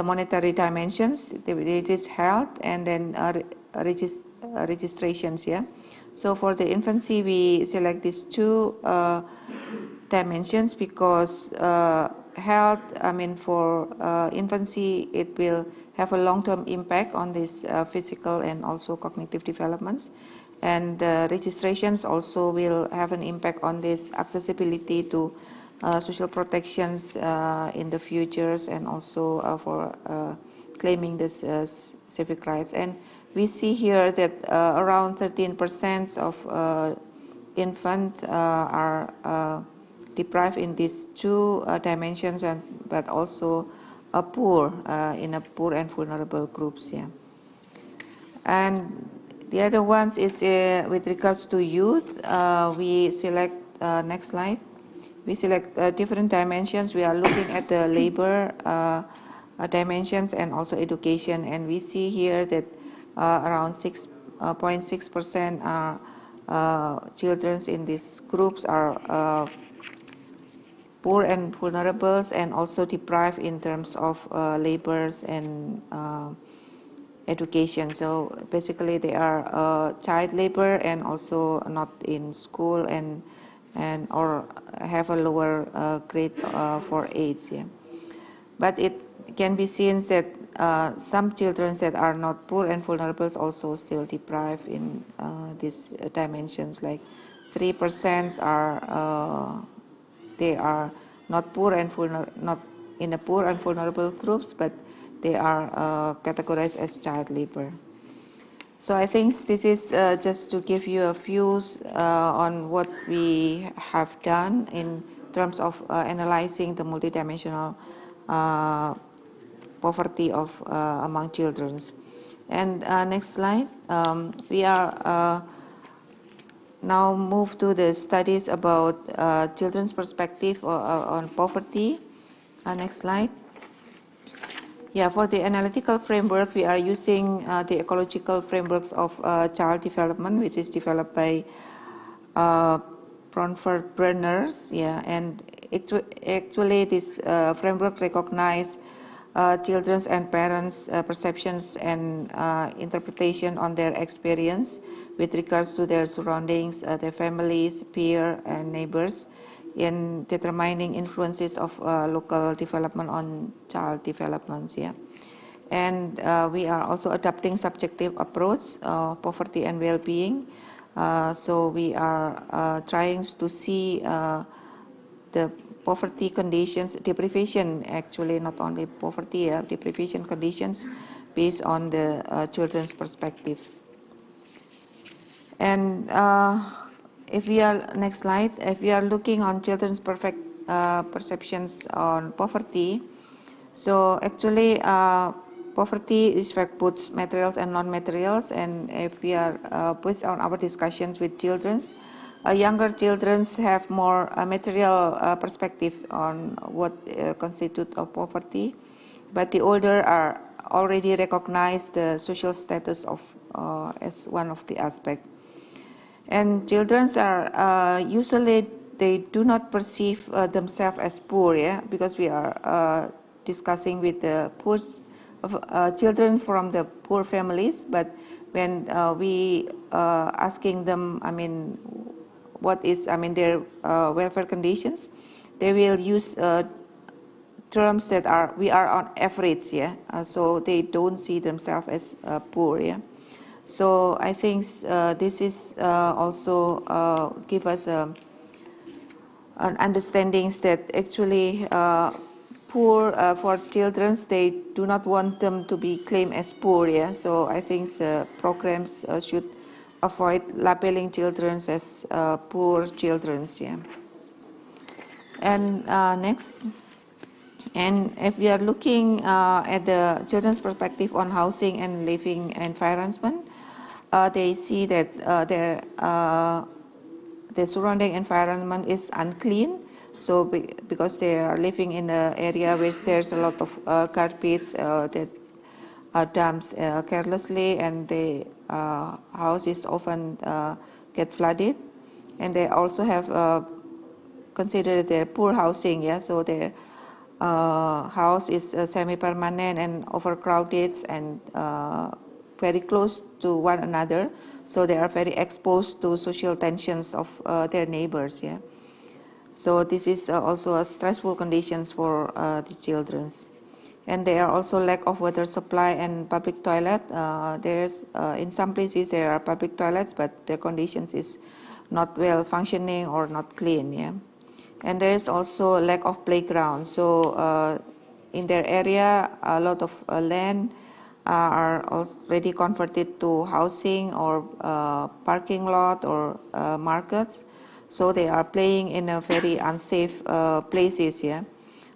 monetary dimensions, which is health, and then registrations. Yeah. So for the infancy, we select these two dimensions because health, I mean for infancy, it will have a long-term impact on this physical and also cognitive developments. And registrations also will have an impact on this accessibility to social protections in the futures, and also for claiming this civic rights. And we see here that around 13% of infants are deprived in these two dimensions, but also poor in a poor and vulnerable groups. Yeah. And the other ones is with regards to youth. We select next slide. We select different dimensions. We are looking at the labor dimensions and also education, and we see here that around 6.6% are children in these groups are poor and vulnerable, and also deprived in terms of labors and education. So basically they are child labor and also not in school and or have a lower grade for AIDS. Yeah. But it can be seen that some children that are not poor and vulnerable also still deprived in these dimensions. Like 3% are they are not poor and not in a poor and vulnerable groups, but they are categorized as child labor. So I think this is just to give you a views on what we have done in terms of analyzing the multidimensional poverty of among children. And next slide. We are now move to the studies about children's perspective on poverty. Next slide. Yeah, for the analytical framework, we are using the ecological frameworks of child development, which is developed by Bromford Brenners. Yeah, and actually this framework recognize children's and parents' perceptions and interpretation on their experience with regards to their surroundings, their families, peer, and neighbors, in determining influences of local development on child developments. Yeah, and we are also adopting subjective approach, poverty and well-being. So we are trying to see the poverty conditions, deprivation actually, not only poverty, deprivation conditions based on the children's perspective. And if we are, next slide, if we are looking on children's perceptions on poverty, so actually poverty is fact both materials and non-materials, and if we are based on our discussions with children's, younger children have more material perspective on what constitutes of poverty, but the older are already recognize the social status of as one of the aspects. And children are usually, they do not perceive themselves as poor, yeah, because we are discussing with the poor children from the poor families. But when we asking them, I mean, what is, I mean, their welfare conditions, they will use terms that are, we are on average, yeah. So they don't see themselves as poor, yeah. So I think this is also give us an understanding that actually poor for children, they do not want them to be claimed as poor. Yeah. So I think programs should avoid labeling children as poor children. Yeah. And next. And if we are looking at the children's perspective on housing and living environment, they see that their surrounding environment is unclean, So because they are living in an area where there's a lot of carpets that are dumped carelessly, and the houses often get flooded, and they also have considered their poor housing. Yeah, so their house is semi-permanent and overcrowded and very close to one another, so they are very exposed to social tensions of their neighbors. Yeah, so this is also a stressful conditions for the children. And there are also lack of water supply and public toilet. There's in some places there are public toilets, but their conditions is not well functioning or not clean. Yeah, and there is also lack of playground. So in their area, a lot of land are already converted to housing or parking lot or markets. So they are playing in a very unsafe places. Yeah,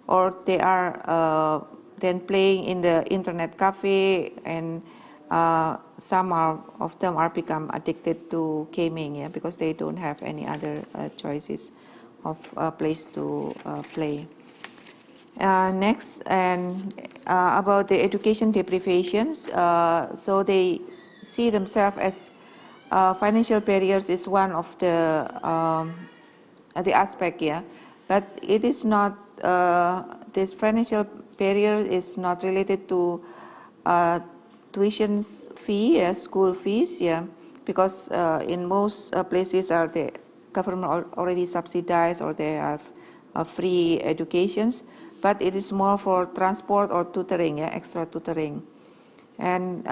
or they are then playing in the internet cafe, and some of them are become addicted to gaming. Yeah, because they don't have any other choices of a place to play. Next, and about the education deprivations, so they see themselves as financial barriers is one of the aspect, yeah, but it is not. This financial barrier is not related to tuition fee, school fees, yeah, because in most places are the government already subsidized or they have free educations, but it is more for transport or tutoring, yeah, extra tutoring. And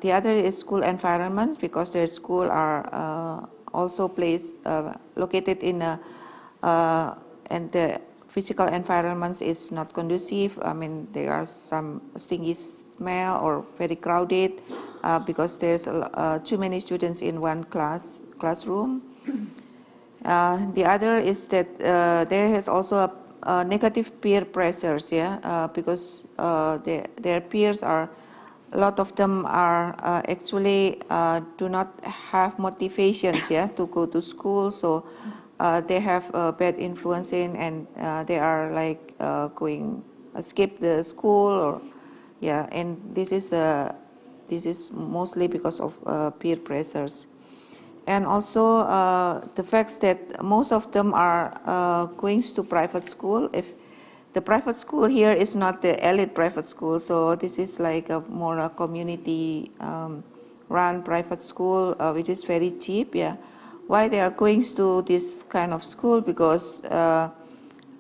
the other is school environments, because their school are also placed located in a and the physical environments is not conducive. I mean, there are some stinky smell or very crowded because there's too many students in one classroom. The other is that there is also a negative peer pressures, yeah, because their peers are, a lot of them are actually do not have motivations, yeah, to go to school. So they have bad influencing, and they are like going skip the school, or yeah, and this is mostly because of peer pressures. And also the fact that most of them are going to private school. If the private school here is not the elite private school, so this is like a more a community run private school, which is very cheap. Yeah, why they are going to this kind of school? Because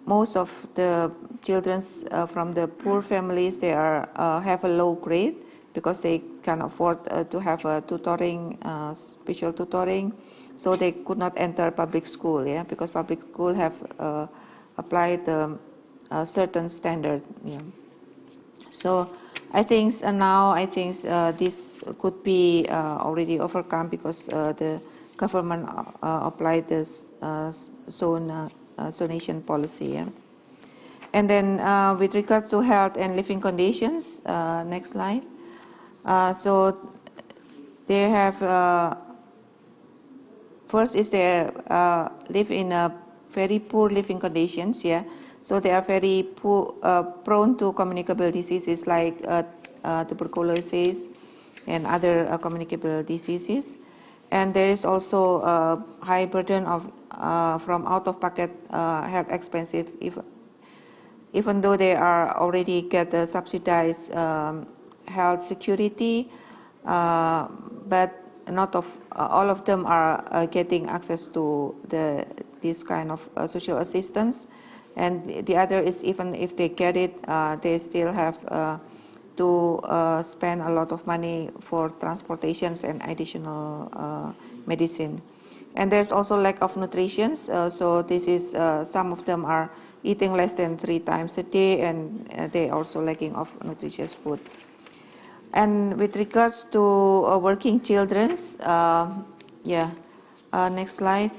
most of the children from the poor families, they are have a low grade, because they can afford to have a tutoring, special tutoring, so they could not enter public school. Yeah, because public school have applied a certain standard. Yeah. So I think now this could be already overcome, because the government applied this zonation policy. Yeah. And then with regard to health and living conditions, next slide. So they have first is they live in a very poor living conditions. Yeah, so they are very poor, prone to communicable diseases like tuberculosis and other communicable diseases. And there is also a high burden of from out-of-pocket health expenses, even though they are already get the subsidized health security, but not of all of them are getting access to this kind of social assistance. And the other is, even if they get it, they still have to spend a lot of money for transportations and additional medicine. And there's also lack of nutrition. So this is some of them are eating less than 3 times a day, and they also lacking of nutritious food. And with regards to working children, next slide.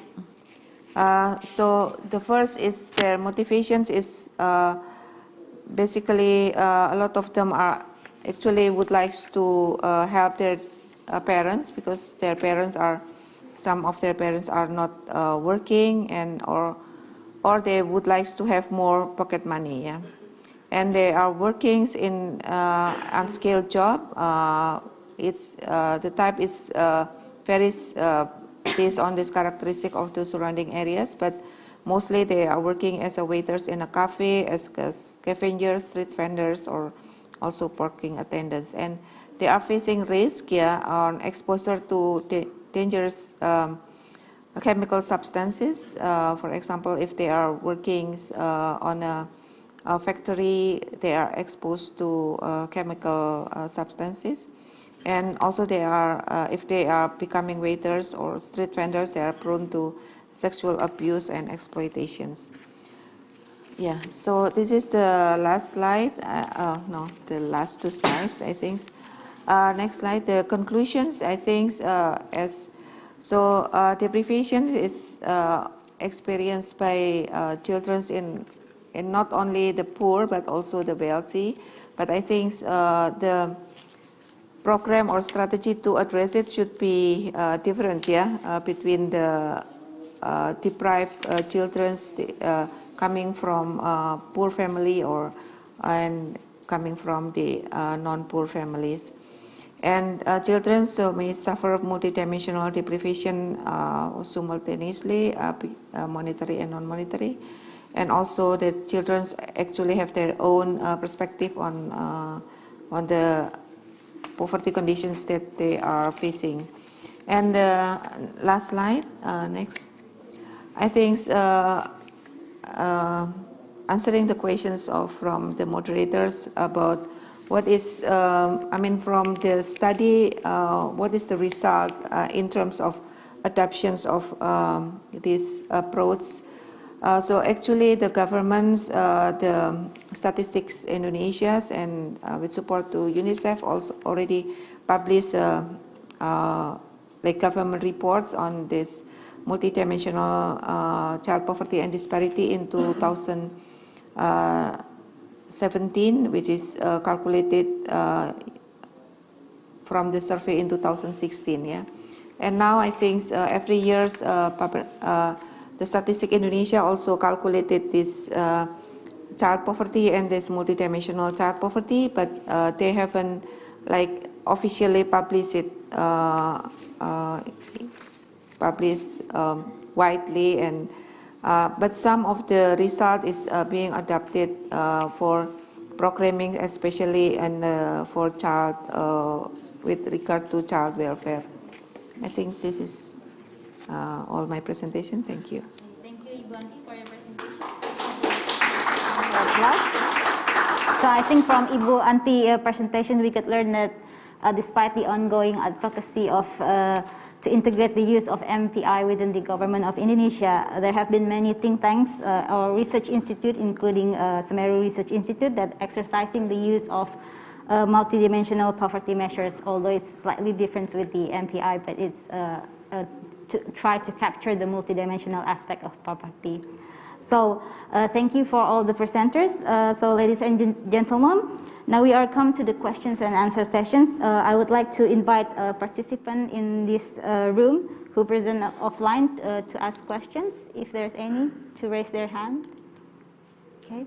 So the first is their motivations is basically a lot of them are actually would like to help their parents, because their parents are, some of their parents are not working, and or or they would like to have more pocket money. Yeah, and they are working in unskilled job. The type is varies based on this characteristic of the surrounding areas, but mostly they are working as a waiters in a cafe, as scavengers, street vendors, or also parking attendants, and they are facing risk, on exposure to dangerous chemical substances. For example, if they are working on a factory, they are exposed to chemical substances. And also they are, if they are becoming waiters or street vendors, they are prone to sexual abuse and exploitations. Yeah, so this is the last slide. No, the last two slides, I think. Next slide, the conclusions, I think, deprivation is experienced by children in not only the poor, but also the wealthy. But I think the program or strategy to address it should be different, between the deprived children coming from poor family and coming from the non-poor families. And children may suffer multidimensional deprivation simultaneously, monetary and non-monetary. And also the children actually have their own perspective on the poverty conditions that they are facing. And the last slide, next. I think answering the questions from the moderators about what is, from the study, what is the result in terms of adoptions of this approach. So actually the governments, the Statistics Indonesia and with support to UNICEF also already published like government reports on this multidimensional child poverty and disparity in 2017, which is calculated from the survey in 2016. Yeah, and now I think every year the Statistics Indonesia also calculated this child poverty and this multidimensional child poverty, but they haven't like officially published it. Widely, and but some of the result is being adapted for programming, especially and for child with regard to child welfare. I think this is all my presentation. Thank you. Thank you, Ibu Anti, for your presentation. So I think from Ibu Anti presentation, we could learn that despite the ongoing advocacy of to integrate the use of MPI within the government of Indonesia, there have been many think tanks or research institutes, including Semeru Research Institute, that exercising the use of multidimensional poverty measures, although it's slightly different with the MPI, but it's to try to capture the multidimensional aspect of poverty. So thank you for all the presenters. So ladies and gentlemen, now we are come to the questions and answer sessions. I would like to invite a participant in this room who present offline to ask questions, if there's any, to raise their hand. Okay.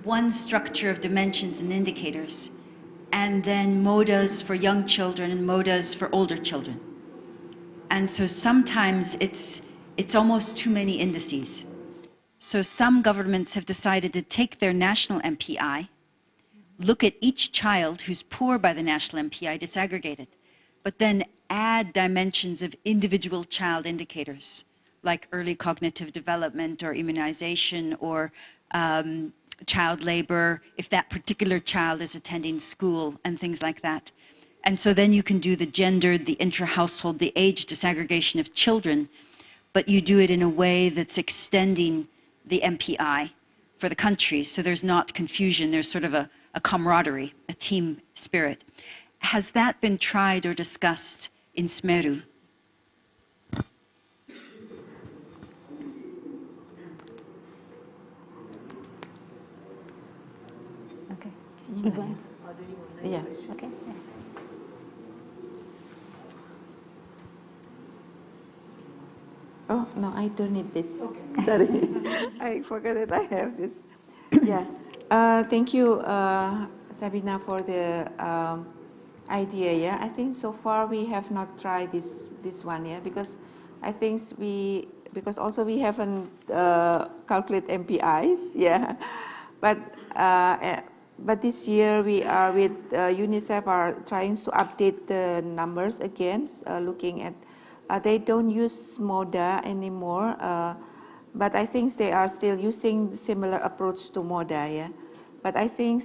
One structure of dimensions and indicators, and then modas for young children and modas for older children. And so sometimes it's almost too many indices. So some governments have decided to take their national MPI, look at each child who's poor by the national MPI, disaggregate it, but then add dimensions of individual child indicators, like early cognitive development or immunization or child labor, if that particular child is attending school and things like that. And so then you can do the gender, the intra-household, the age disaggregation of children, but you do it in a way that's extending the MPI for the countries. So there's not confusion. There's sort of a a camaraderie, a team spirit. Has that been tried or discussed in Semeru? Okay. Ibu. Yeah. Okay. Yeah. Oh, no, I don't need this. Okay. Sorry. I forgot that I have this. Yeah. Thank you, Sabina, for the idea. Yeah, I think so far we have not tried this one. Yeah, because I think because also we haven't calculate MPIs. Yeah, but this year we are with UNICEF are trying to update the numbers again, looking at. They don't use MODA anymore, but I think they are still using similar approach to MODA. Yeah, but I think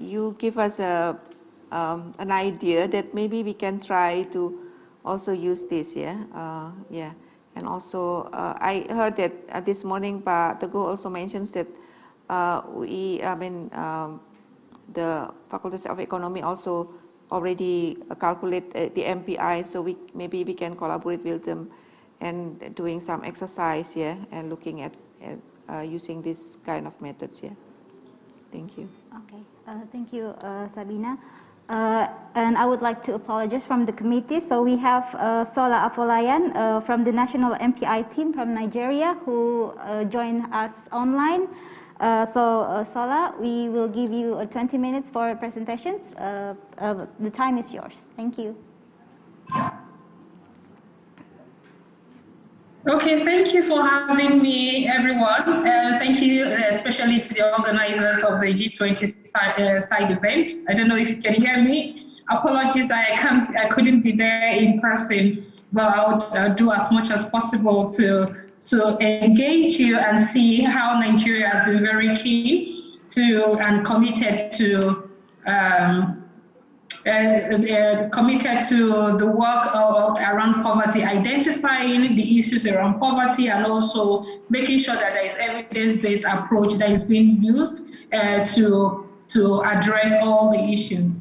you give us an idea that maybe we can try to also use this. Yeah, yeah, and also I heard that this morning, Pak Teguh also mentions that the Faculty of Economy also already calculate the MPI, so maybe we can collaborate with them and doing some exercise, yeah, and looking at using this kind of methods, yeah. Thank you. Okay, thank you, Sabina. And I would like to apologize from the committee. So we have Sola Afolayan from the National MPI team from Nigeria who joined us online. Sola, we will give you 20 minutes for presentations. The time is yours. Thank you. Okay, thank you for having me, everyone. Thank you especially to the organizers of the G20 side event. I don't know if you can hear me. Apologies, I couldn't be there in person, but I'll do as much as possible to engage you and see how Nigeria has been very keen to and committed to the work around poverty, identifying the issues around poverty, and also making sure that there is evidence-based approach that is being used to address all the issues.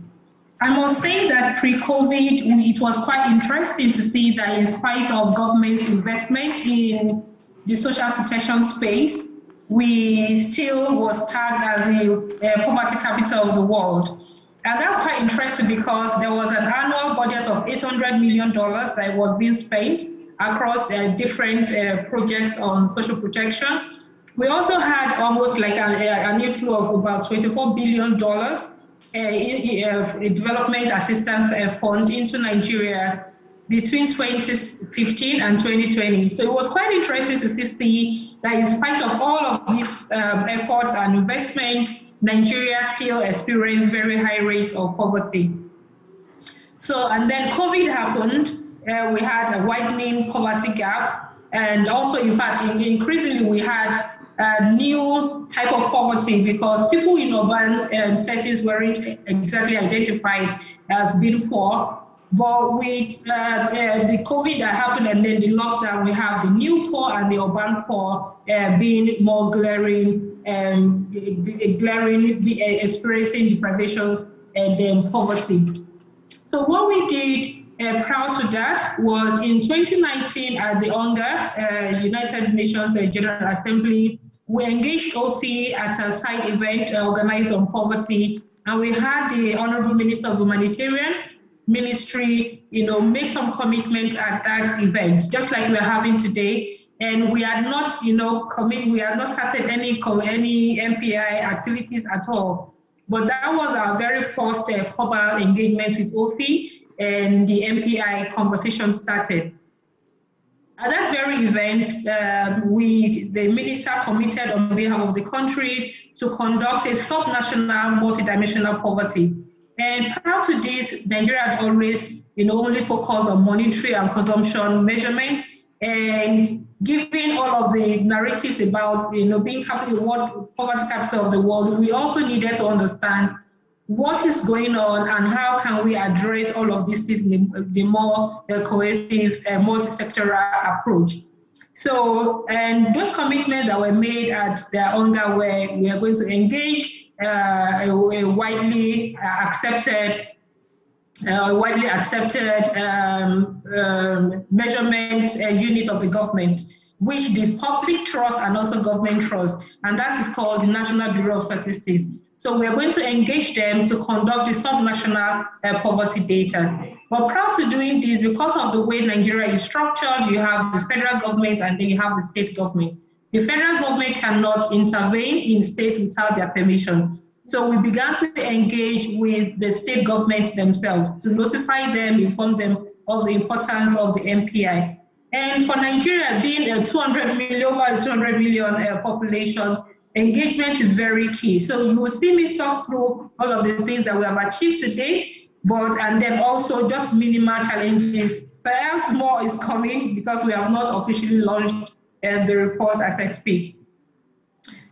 I must say that pre-COVID, it was quite interesting to see that in spite of government's investment in the social protection space, we still was tagged as the poverty capital of the world. And that's quite interesting because there was an annual budget of $800 million that was being spent across different projects on social protection. We also had almost like an inflow of about $24 billion in development assistance fund into Nigeria between 2015 and 2020. So it was quite interesting to see that in spite of all of these efforts and investment, Nigeria still experienced very high rates of poverty. So, and then COVID happened. We had a widening poverty gap. And also, in fact, increasingly, we had a new type of poverty because people in urban settings weren't exactly identified as being poor. But with the COVID that happened and then the lockdown, we have the new poor and the urban poor being more glaring, experiencing deprivations and then poverty. So what we did prior to that was in 2019 at the UNGA, United Nations General Assembly, we engaged OPHI at a side event organized on poverty, and we had the Honorable Minister of Humanitarian Ministry, make some commitment at that event, just like we're having today. And we are not, we have not started any MPI activities at all. But that was our very first formal engagement with OPHI, and the MPI conversation started. At that very event, the minister committed on behalf of the country to conduct a subnational multidimensional poverty. And prior to this, Nigeria had always, only focused on monetary and consumption measurement, and given all of the narratives about, being poverty capital of the world, we also needed to understand what is going on and how can we address all of these things in the more cohesive, multi-sectoral approach. So, and those commitments that were made at the UNGA were we are going to engage a widely accepted measurement unit of the government, which the public trust and also government trust, and that is called the National Bureau of Statistics. So we are going to engage them to conduct the subnational poverty data. We're proud to doing this because of the way Nigeria is structured. You have the federal government and then you have the state government. The federal government cannot intervene in states without their permission. So we began to engage with the state governments themselves to notify them, inform them of the importance of the MPI. And for Nigeria being a over 200 million population, engagement is very key. So you will see me talk through all of the things that we have achieved to date, and then also just minimal challenges. Perhaps more is coming because we have not officially launched the report as I speak.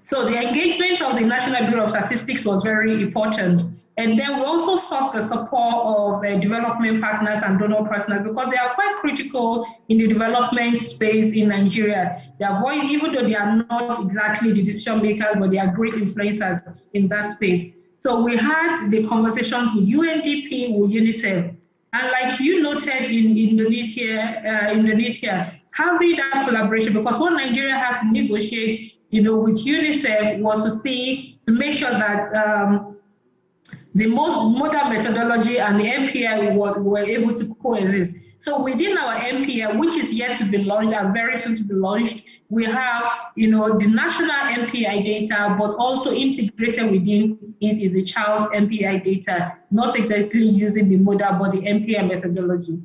So the engagement of the National Bureau of Statistics was very important. And then we also sought the support of development partners and donor partners because they are quite critical in the development space in Nigeria. Their voice, even though they are not exactly the decision makers, but they are great influencers in that space. So we had the conversations with UNDP, with UNICEF. And like you noted in Indonesia, having that collaboration, because what Nigeria had to negotiate, with UNICEF was to make sure that the modern methodology and the MPI were able to coexist. So within our MPI, which is yet to be launched and very soon to be launched, we have, the national MPI data, but also integrated within it is the child MPI data, not exactly using the model, but the MPI methodology.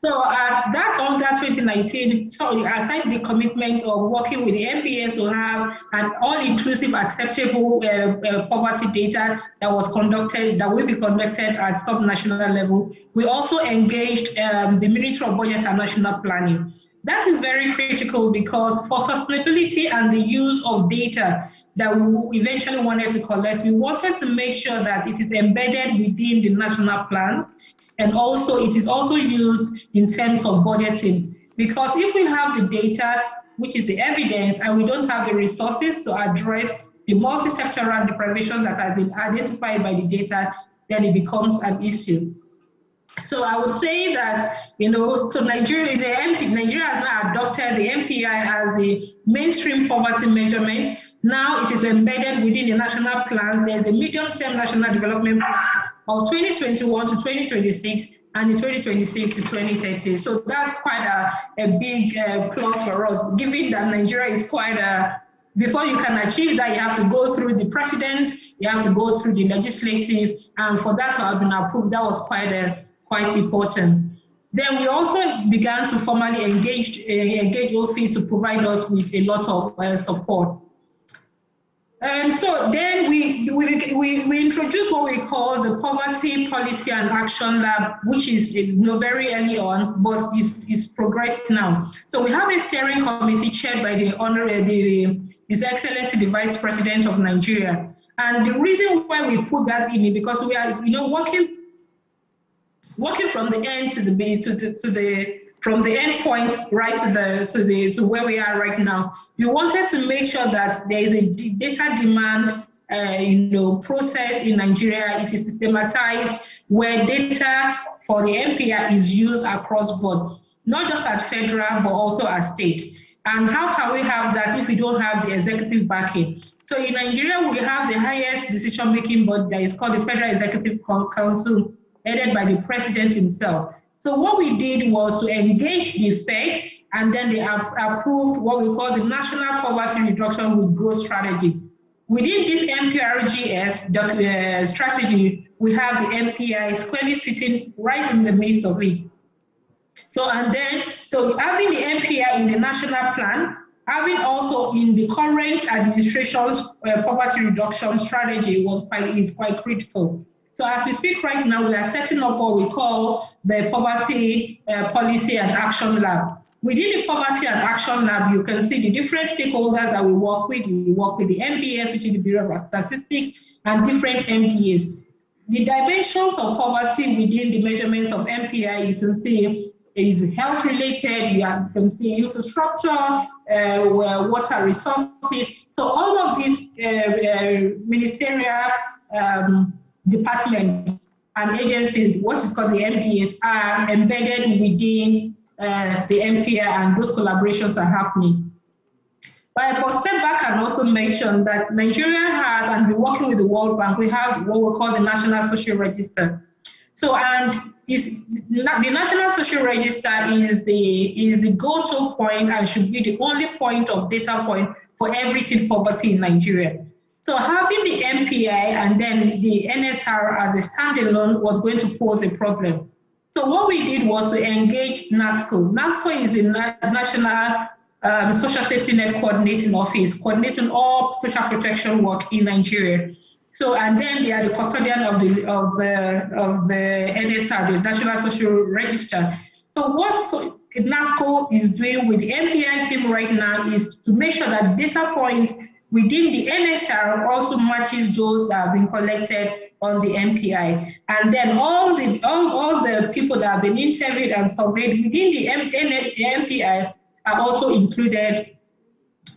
So at that ONGA 2019, aside the commitment of working with the MPS to have an all-inclusive, acceptable poverty data that will be conducted at subnational level, we also engaged the Ministry of Budget and National Planning. That is very critical because for sustainability and the use of data that we eventually wanted to collect, we wanted to make sure that it is embedded within the national plans. And also, it is also used in terms of budgeting. Because if we have the data, which is the evidence, and we don't have the resources to address the multi-sectoral deprivations that have been identified by the data, then it becomes an issue. So I would say that, so Nigeria has now adopted the MPI as the mainstream poverty measurement. Now it is embedded within the national plan. There's the medium-term national development plan of 2021 to 2026 and the 2026 to 2030. So that's quite a big plus for us, given that Nigeria is quite before you can achieve that, you have to go through the president, you have to go through the legislative, and for that to have been approved, that was quite important. Then we also began to formally engage OPHI to provide us with a lot of support. And so then we introduced what we call the Poverty Policy and Action Lab, which is very early on, but is progressed now. So we have a steering committee chaired by His Excellency the Vice President of Nigeria. And the reason why we put that in is because we are working from the end from the end point right to where we are right now. We wanted to make sure that there is a data demand process in Nigeria. It is systematized where data for the MPI is used across board, not just at federal but also at state. And how can we have that if we don't have the executive backing? So in Nigeria, we have the highest decision-making body that is called the Federal Executive Council, headed by the president himself. So what we did was to engage the FEC, and then they approved what we call the National Poverty Reduction with Growth Strategy. Within this MPRGS strategy, we have the MPI squarely sitting right in the midst of it. So having the MPI in the national plan, having also in the current administration's poverty reduction strategy is quite critical. So as we speak right now, we are setting up what we call the Poverty Policy and Action Lab. Within the Poverty and Action Lab, you can see the different stakeholders that we work with. We work with the MPS, which is the Bureau of Statistics, and different MPAs. The dimensions of poverty within the measurements of MPI, you can see is health related, you can see infrastructure, water resources. So all of these ministerial departments and agencies, what is called the MDAs, are embedded within the MPI, and those collaborations are happening. But I must step back and also mention that Nigeria has, and been working with the World Bank, we have what we call the National Social Register. So, and the National Social Register is the go-to point and should be the only point of data point for everything poverty in Nigeria. So having the MPI and then the NSR as a standalone was going to pose a problem. So what we did was to engage NASCO. NASCO is the National Social Safety Net Coordinating Office, coordinating all social protection work in Nigeria. So, and then they are the custodian of the NSR, the National Social Register. So what NASCO is doing with the MPI team right now is to make sure that data points within the NSR also matches those that have been collected on the MPI. And then all the people that have been interviewed and surveyed within the MPI are also included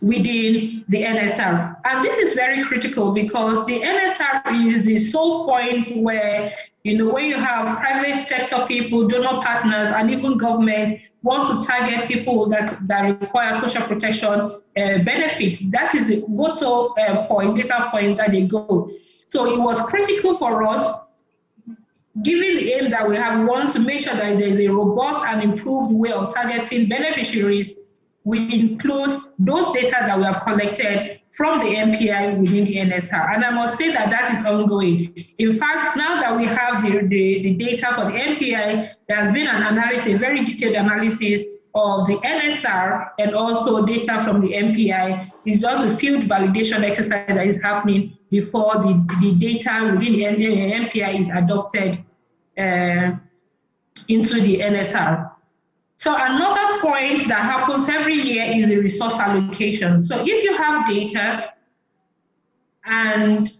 within the NSR. And this is very critical because the NSR is the sole point where, you know, when you have private sector people, donor partners, and even government want to target people that require social protection benefits, that is the go-to data point that they go. So it was critical for us, given the aim that we have, we want to make sure that there's a robust and improved way of targeting beneficiaries. We include those data that we have collected from the MPI within the NSR. And I must say that that is ongoing. In fact, now that we have the data for the MPI, there has been an analysis, a very detailed analysis of the NSR and also data from the MPI. It's just the field validation exercise that is happening before the data within the MPI is adopted into the NSR. So another point that happens every year is the resource allocation. So if you have data and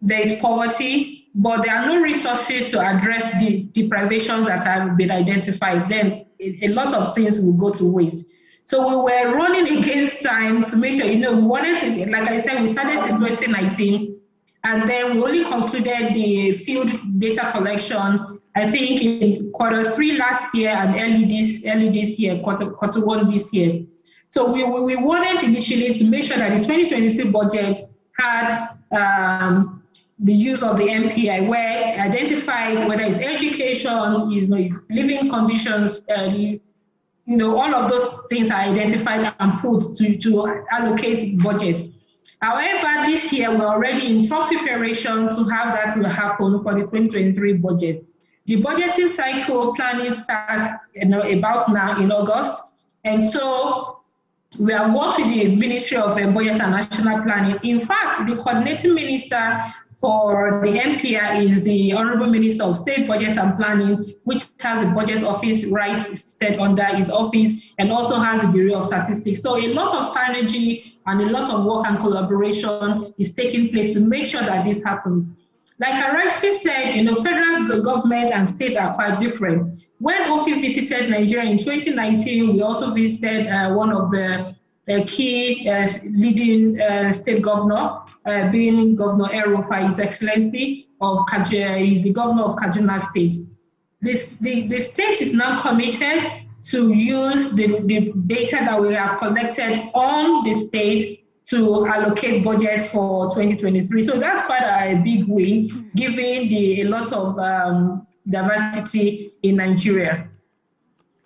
there is poverty, but there are no resources to address the deprivations that have been identified, then a lot of things will go to waste. So we were running against time to make sure, you know, we wanted to, like I said, we started since 2019, and then we only concluded the field data collection, I think, in Q3 last year and early this year, Q1 this year. So we wanted initially to make sure that the 2022 budget had the use of the MPI, where identified whether it's education, is living conditions, you know, all of those things are identified and put to allocate budget. However, this year we're already in top preparation to have that to happen for the 2023 budget. The budgeting cycle planning starts, you know, about now in August, and so we have worked with the Ministry of Budget and National Planning. In fact, the coordinating minister for the MPI is the Honorable Minister of State Budget and Planning, which has the budget office right set under his office, and also has the Bureau of Statistics. So a lot of synergy and a lot of work and collaboration is taking place to make sure that this happens. Like I rightly said, you know, federal government and state are quite different. When OPHI visited Nigeria in 2019, we also visited one of the key leading state governor, being Governor El-Rufai, His Excellency of Kaduna, is the governor of Kaduna State. The state is now committed to use the data that we have collected on the state to allocate budget for 2023. So that's quite a big win, given a lot of diversity in Nigeria.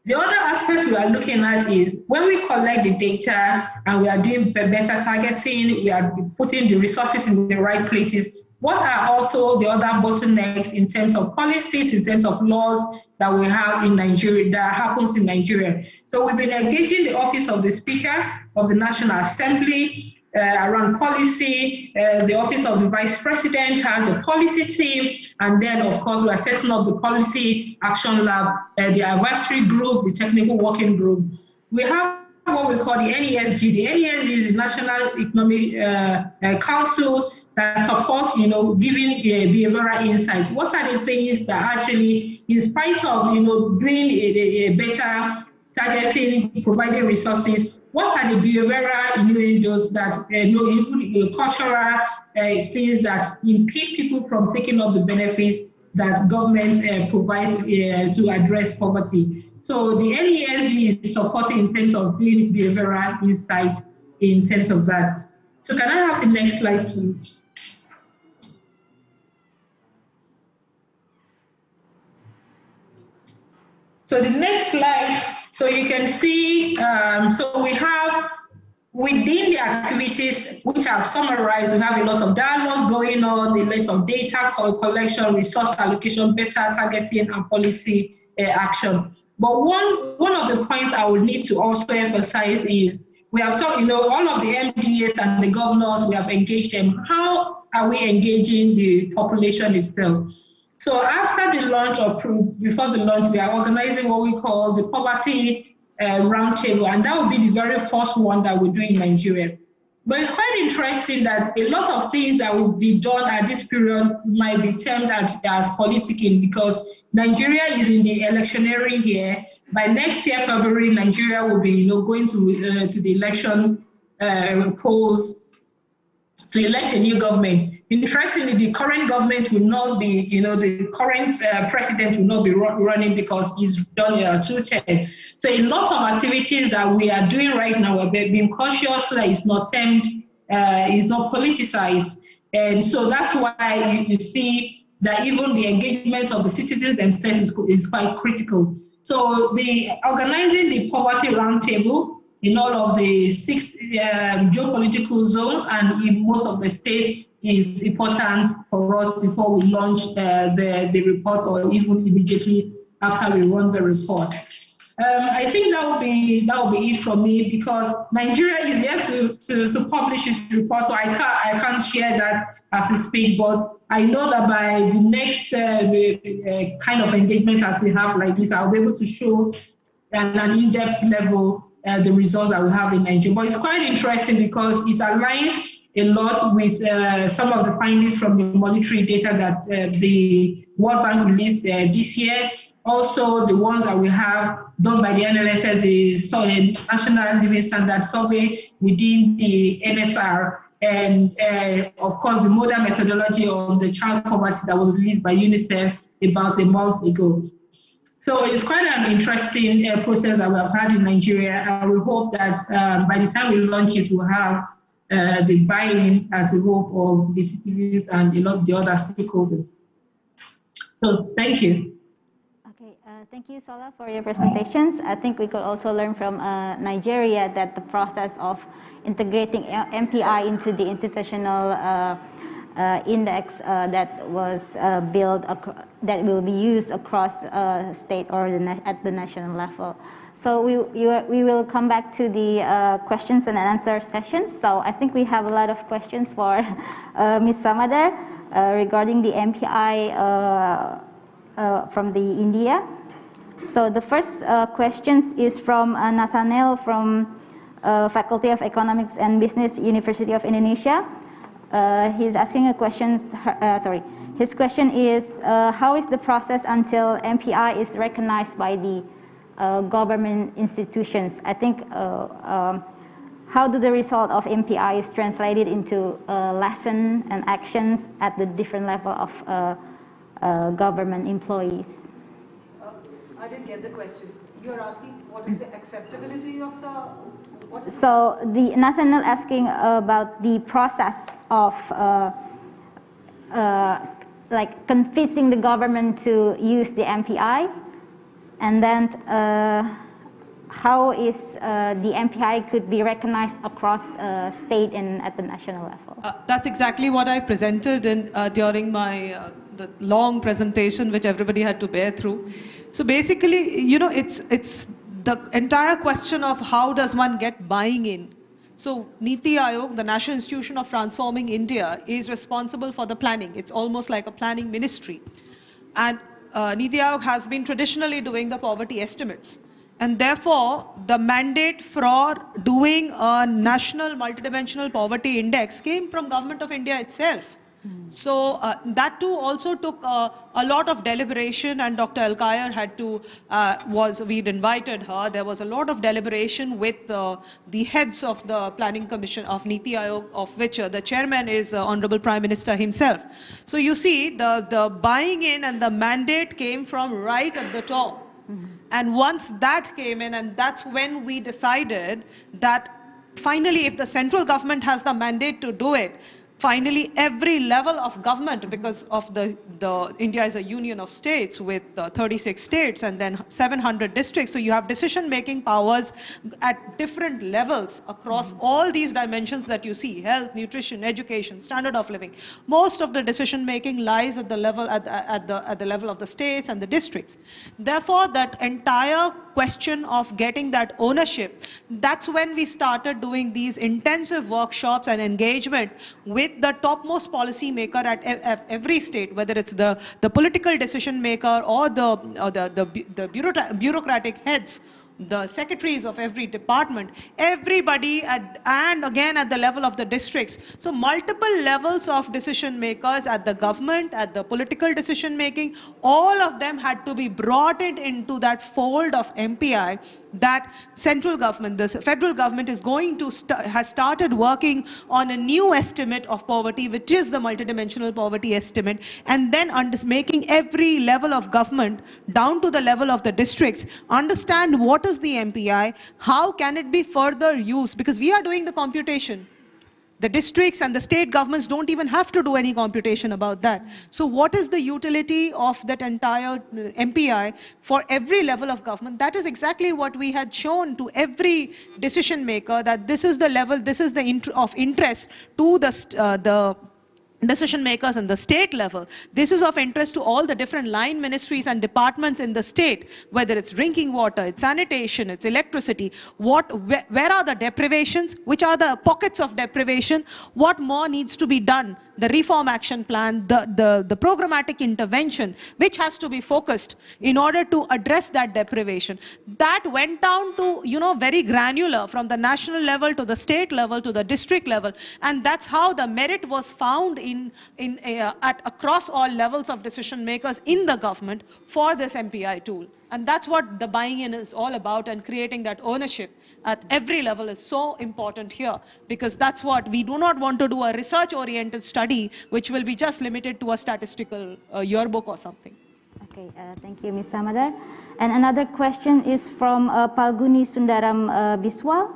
The other aspect we are looking at is when we collect the data and we are doing better targeting, we are putting the resources in the right places, what are also the other bottlenecks in terms of policies, in terms of laws that we have in Nigeria, that happens in Nigeria? So we've been engaging the Office of the Speaker of the National Assembly around policy. The Office of the Vice President has the policy team, and then of course we are setting up the Policy Action Lab, the advisory group, the technical working group. We have what we call the NESG. The NESG is the National Economic Council, that supports, giving behavioral insight. What are the things that actually, in spite of, doing a better targeting, providing resources, what are the behavioral those that, even cultural things that impede people from taking up the benefits that government provides to address poverty? So the NESG is supporting in terms of doing behavioral insight in terms of that. So can I have the next slide, please? So the next slide, so you can see, so we have within the activities which I've summarized, we have a lot of dialogue going on, a lot of data collection, resource allocation, better targeting, and policy action. But one of the points I would need to also emphasize is we have talked, all of the MDAs and the governors, we have engaged them. How are we engaging the population itself? So after the launch or before the launch, we are organizing what we call the poverty roundtable, and that will be the very first one that we do in Nigeria. But it's quite interesting that a lot of things that will be done at this period might be termed as politicking, because Nigeria is in the electionary year. By next year, February, Nigeria will be going to the election polls to elect a new government. Interestingly, the current government will not be, the current president will not be running because he's done a 2-term. So a lot of activities that we are doing right now are being cautious, that it's not termed, it's not politicized. And so that's why you see that even the engagement of the citizens themselves is quite critical. So the organizing the poverty roundtable in all of the 6 geopolitical zones and in most of the states is important for us before we launch the report, or even immediately after we run the report. I think that will be it from me, because Nigeria is yet to publish its report, so I can't share that as we speak. But I know that by the next kind of engagement as we have like this, I'll be able to show at an in-depth level the results that we have in Nigeria. But it's quite interesting because it aligns a lot with some of the findings from the monetary data that the World Bank released this year. Also, the ones that we have done by the NLSS, the National Living Standard Survey within the NSR, and of course, the modern methodology on the child poverty that was released by UNICEF about a month ago. So it's quite an interesting process that we have had in Nigeria, and we hope that by the time we launch it, we'll have the buy-in, as we hope, of the citizens and a lot of the other stakeholders. So thank you. Okay, thank you, Sola, for your presentations. I think we could also learn from Nigeria that the process of integrating MPI into the institutional index that was built, that will be used across state or at the national level. So we will come back to the questions and answer sessions. So I think we have a lot of questions for Ms. Samadar regarding the MPI from the India. So the first questions is from Nathaniel from Faculty of Economics and Business, University of Indonesia. He's asking a question, his question is, how is the process until MPI is recognized by the government institutions? I think, how do the result of MPI is translated into lesson and actions at the different level of government employees? I didn't get the question. You're asking what is the acceptability of the... So the Nathaniel asking about the process of like convincing the government to use the MPI, and then how is the MPI could be recognized across state and at the national level? That's exactly what I presented in, during my the long presentation, which everybody had to bear through. So basically, you know, it's the entire question of how does one get buying in. So Niti Aayog, the National Institution of Transforming India, is responsible for the planning. It's almost like a planning ministry. And Niti Aayog has been traditionally doing the poverty estimates. And therefore, the mandate for doing a national multidimensional poverty index came from Government of India itself. So that too also took a lot of deliberation, and Dr. Alkaya had to, we'd invited her. There was a lot of deliberation with the heads of the Planning Commission of Niti Aayog, of which the chairman is Honorable Prime Minister himself. So you see, the buying in and the mandate came from right at the top. And once that came in, and that's when we decided that finally, if the central government has the mandate to do it, finally every level of government, because of the India is a union of states with 36 states and then 700 districts, so you have decision-making powers at different levels across all these dimensions that you see: health, nutrition, education, standard of living. Most of the decision-making lies at the level at the level of the states and the districts. Therefore, that entire question of getting that ownership, that's when we started doing these intensive workshops and engagement with the topmost policy maker at every state, whether it's the political decision maker or the bureaucratic heads, the secretaries of every department, everybody, and again at the level of the districts. So multiple levels of decision makers at the government, at the political decision making, all of them had to be brought into that fold of MPI. That central government, the federal government, is going to has started working on a new estimate of poverty, which is the multidimensional poverty estimate, and then making every level of government down to the level of the districts understand what is the MPI, how can it be further used, because we are doing the computation. The districts and the state governments don't even have to do any computation about that. So what is the utility of that entire MPI for every level of government? That is exactly what we had shown to every decision maker, that this is the level, this is the of interest to the decision makers in the state level. This is of interest to all the different line ministries and departments in the state, whether it's drinking water, it's sanitation, it's electricity. Where are the deprivations? Which are the pockets of deprivation? What more needs to be done? The reform action plan, the programmatic intervention, which has to be focused in order to address that deprivation. That went down to, very granular, from the national level to the state level to the district level. And that's how the merit was found across all levels of decision makers in the government for this MPI tool. And that's what the buying in is all about, and creating that ownership at every level is so important here, because that's what we do not want to do, a research-oriented study which will be just limited to a statistical yearbook or something. Okay, thank you, Ms. Samadar. And another question is from Palguni Sundaram Biswal.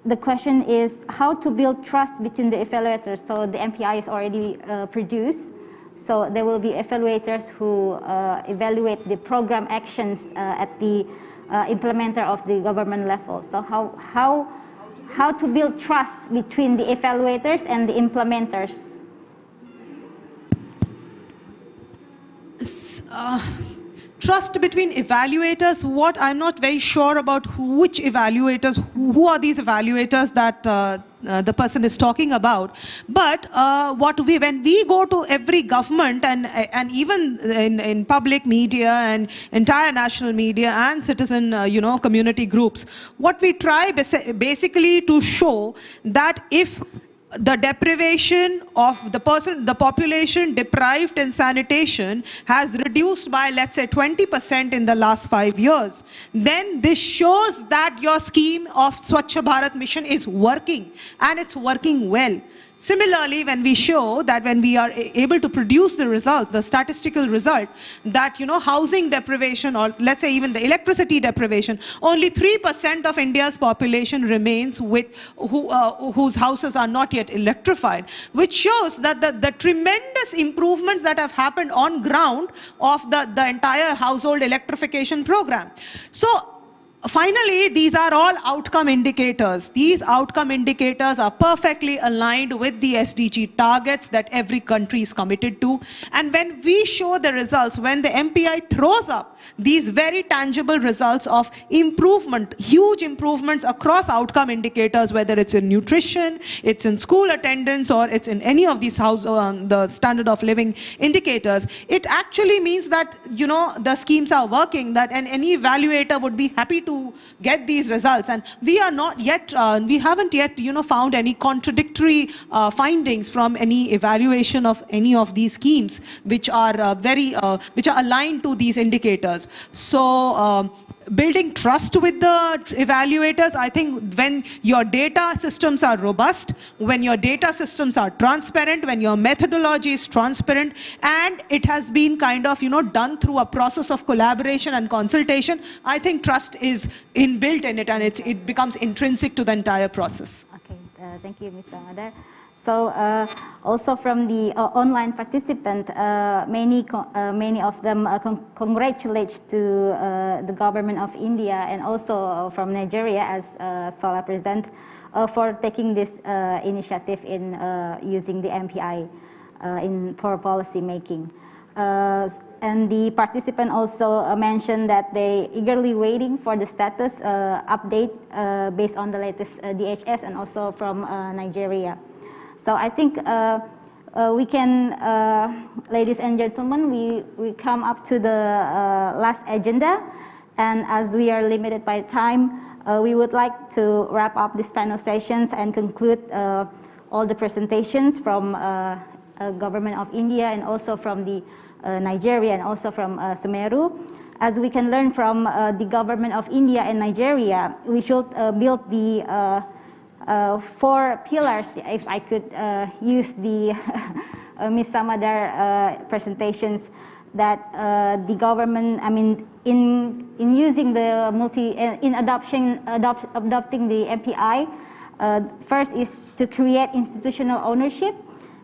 The question is how to build trust between the evaluators. So the MPI is already produced. So there will be evaluators who evaluate the program actions at the implementer of the government level. So how to build trust between the evaluators and the implementers? Trust between evaluators, what I'm not very sure about which evaluators, who are these evaluators that the person is talking about. But when we go to every government and even in public media and entire national media and citizen community groups, what we try basically to show that if the deprivation of the population deprived in sanitation has reduced by, let's say, 20% in the last 5 years, then this shows that your scheme of Swachh Bharat mission is working, and it's working well. Similarly, when we show that when we are able to produce the result, the statistical result, that housing deprivation, or let's say even the electricity deprivation, only 3% of India's population remains with whose houses are not yet electrified, which shows that the tremendous improvements that have happened on ground of the entire household electrification program. So Finally, these are all outcome indicators. These outcome indicators are perfectly aligned with the SDG targets that every country is committed to. And when we show the results, when the MPI throws up these very tangible results of improvement, huge improvements across outcome indicators, whether it's in nutrition, it's in school attendance, or it's in any of these the standard of living indicators, it actually means that, you know, the schemes are working, that any evaluator would be happy to get these results. And we are not yet, we haven't yet, you know, found any contradictory findings from any evaluation of any of these schemes, which are which are aligned to these indicators. So building trust with the evaluators, I think when your data systems are robust, when your data systems are transparent, when your methodology is transparent, and it has been kind of, you know, done through a process of collaboration and consultation, I think trust is inbuilt in it, and it becomes intrinsic to the entire process. Okay, thank you, Ms. Amadar. So also from the online participant, many of them congratulate to the government of India and also from Nigeria, as Sola present, for taking this initiative in using the MPI for policy making. And the participant also mentioned that they eagerly waiting for the status update based on the latest DHS and also from Nigeria. So I think we can, ladies and gentlemen, we come up to the last agenda, and as we are limited by time, we would like to wrap up this panel sessions and conclude all the presentations from government of India and also from the Nigeria and also from Semeru. As we can learn from the government of India and Nigeria, we should build the 4 pillars, if I could use the Ms. Samadar presentations, that the government, I mean, in using the adopting the MPI, first is to create institutional ownership,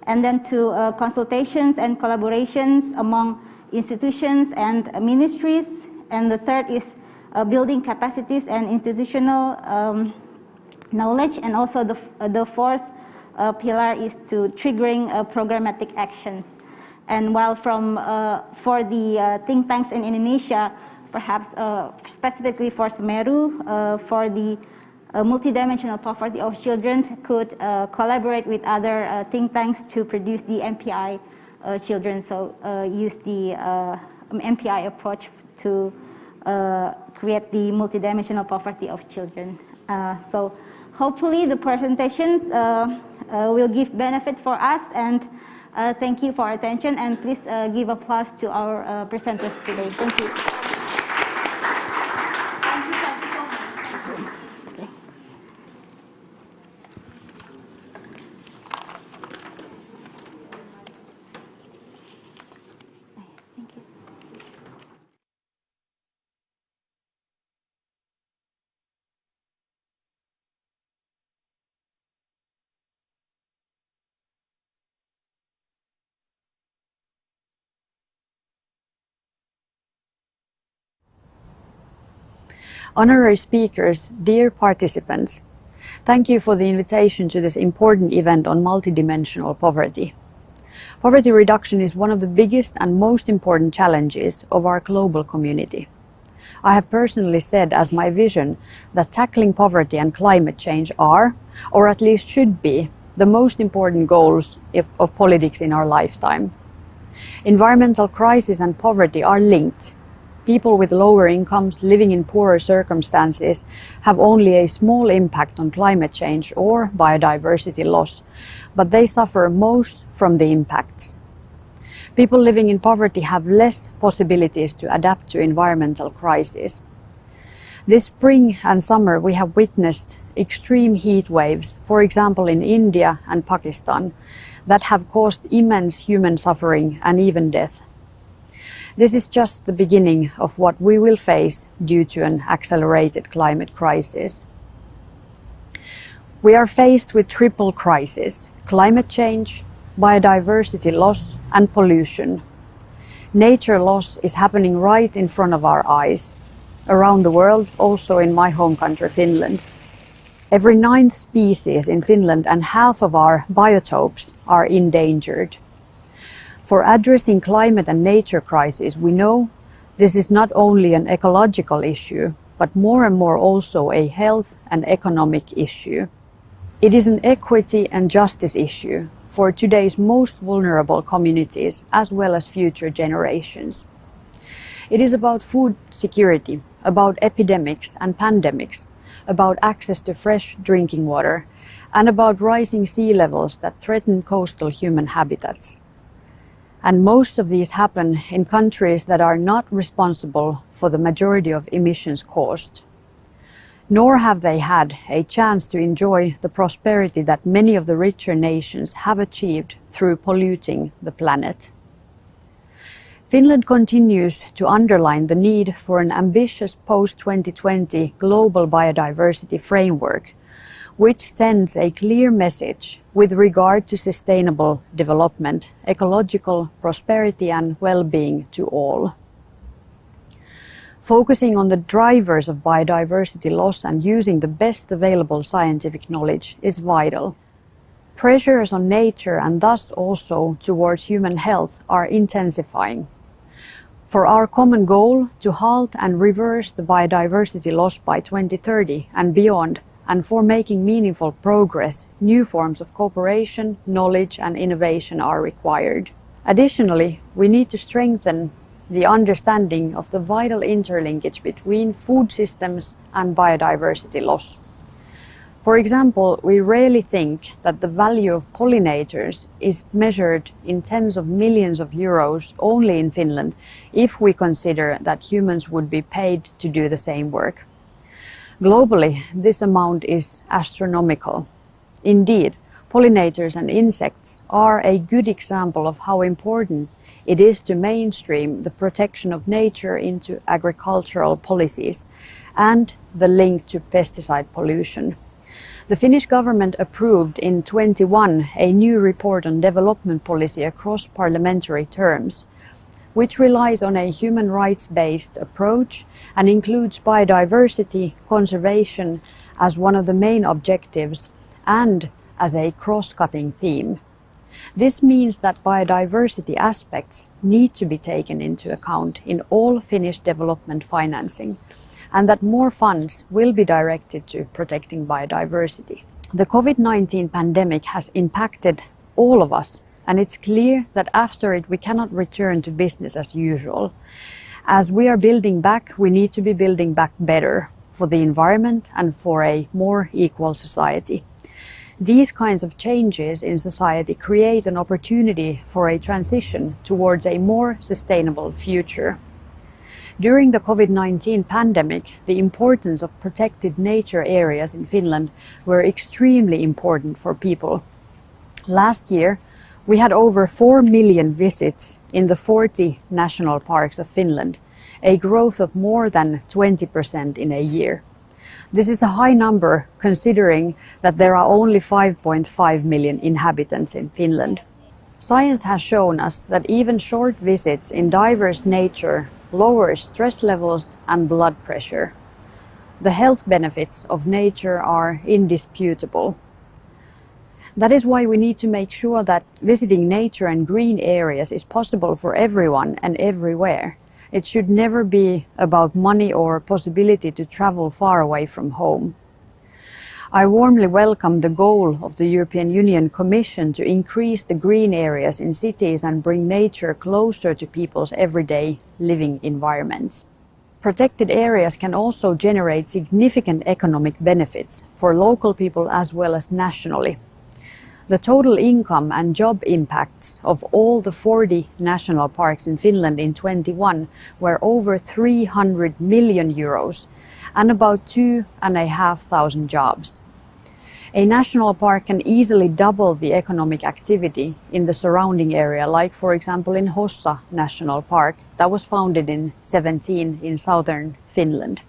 and then to consultations and collaborations among institutions and ministries, and the third is building capacities and institutional knowledge, and also the fourth pillar is to triggering programmatic actions. And while for the think tanks in Indonesia, perhaps specifically for Semeru, for the multidimensional poverty of children, could collaborate with other think tanks to produce the MPI children. So use the MPI approach to create the multidimensional poverty of children. So hopefully the presentations will give benefit for us, and thank you for your attention, and please give applause to our presenters today. Thank you. Honorary speakers, dear participants, thank you for the invitation to this important event on multidimensional poverty. Poverty reduction is one of the biggest and most important challenges of our global community. I have personally said as my vision that tackling poverty and climate change are, or at least should be, the most important goals of politics in our lifetime. Environmental crisis and poverty are linked. People with lower incomes living in poorer circumstances have only a small impact on climate change or biodiversity loss, but they suffer most from the impacts. People living in poverty have less possibilities to adapt to environmental crises. This spring and summer we have witnessed extreme heat waves, for example in India and Pakistan, that have caused immense human suffering and even death. This is just the beginning of what we will face due to an accelerated climate crisis. We are faced with triple crisis: climate change, biodiversity loss, and pollution. Nature loss is happening right in front of our eyes. around the world, also in my home country, Finland. Every 9th species in Finland and half of our biotopes are endangered. For addressing climate and nature crisis, we know this is not only an ecological issue, but more and more also a health and economic issue. It is an equity and justice issue for today's most vulnerable communities as well as future generations. It is about food security, about epidemics and pandemics, about access to fresh drinking water, and about rising sea levels that threaten coastal human habitats. And most of these happen in countries that are not responsible for the majority of emissions caused. Nor have they had a chance to enjoy the prosperity that many of the richer nations have achieved through polluting the planet. Finland continues to underline the need for an ambitious post-2020 global biodiversity framework, which sends a clear message with regard to sustainable development, ecological prosperity and well-being to all. Focusing on the drivers of biodiversity loss and using the best available scientific knowledge is vital. Pressures on nature and thus also towards human health are intensifying. For our common goal to halt and reverse the biodiversity loss by 2030 and beyond, and for making meaningful progress, new forms of cooperation, knowledge and innovation are required. Additionally, we need to strengthen the understanding of the vital interlinkage between food systems and biodiversity loss. For example, we rarely think that the value of pollinators is measured in tens of millions of euros only in Finland if we consider that humans would be paid to do the same work. Globally, this amount is astronomical. Indeed, pollinators and insects are a good example of how important it is to mainstream the protection of nature into agricultural policies and the link to pesticide pollution. The Finnish government approved in 2021 a new report on development policy across parliamentary terms, which relies on a human rights-based approach and includes biodiversity conservation as one of the main objectives and as a cross-cutting theme. This means that biodiversity aspects need to be taken into account in all Finnish development financing, and that more funds will be directed to protecting biodiversity. The COVID-19 pandemic has impacted all of us, and it's clear that after it we cannot return to business as usual. As we are building back, we need to be building back better for the environment and for a more equal society. These kinds of changes in society create an opportunity for a transition towards a more sustainable future. During the COVID-19 pandemic, the importance of protected nature areas in Finland were extremely important for people. Last year, we had over 4 million visits in the 40 national parks of Finland, a growth of more than 20% in a year. This is a high number considering that there are only 5.5 million inhabitants in Finland. Science has shown us that even short visits in diverse nature lower stress levels and blood pressure. The health benefits of nature are indisputable. That is why we need to make sure that visiting nature and green areas is possible for everyone and everywhere. It should never be about money or possibility to travel far away from home. I warmly welcome the goal of the European Union Commission to increase the green areas in cities and bring nature closer to people's everyday living environments. Protected areas can also generate significant economic benefits for local people as well as nationally. The total income and job impacts of all the 40 national parks in Finland in 2021 were over 300 million euros and about 2,500 jobs. A national park can easily double the economic activity in the surrounding area, like for example in Hossa National Park that was founded in 2017 in southern Finland.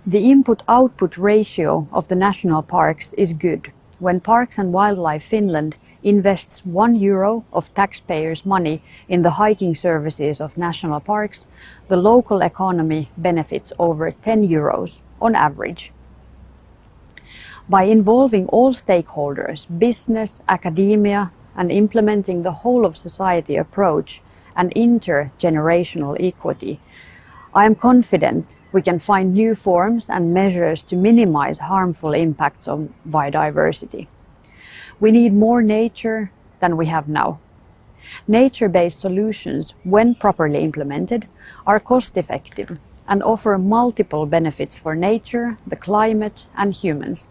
The input-output ratio of the national parks is good. When Parks and Wildlife Finland invests €1 of taxpayers' money in the hiking services of national parks, the local economy benefits over €10 on average. By involving all stakeholders, business, academia, and implementing the whole of society approach and intergenerational equity, I am confident we can find new forms and measures to minimize harmful impacts on biodiversity. We need more nature than we have now. Nature-based solutions, when properly implemented, are cost-effective and offer multiple benefits for nature, the climate, and humans.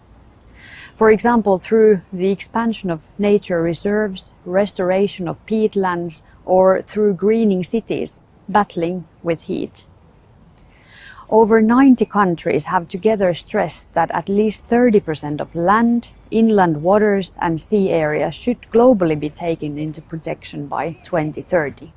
For example, through the expansion of nature reserves, restoration of peatlands, or through greening cities, battling with heat. Over 90 countries have together stressed that at least 30% of land, inland waters, and sea areas should globally be taken into protection by 2030.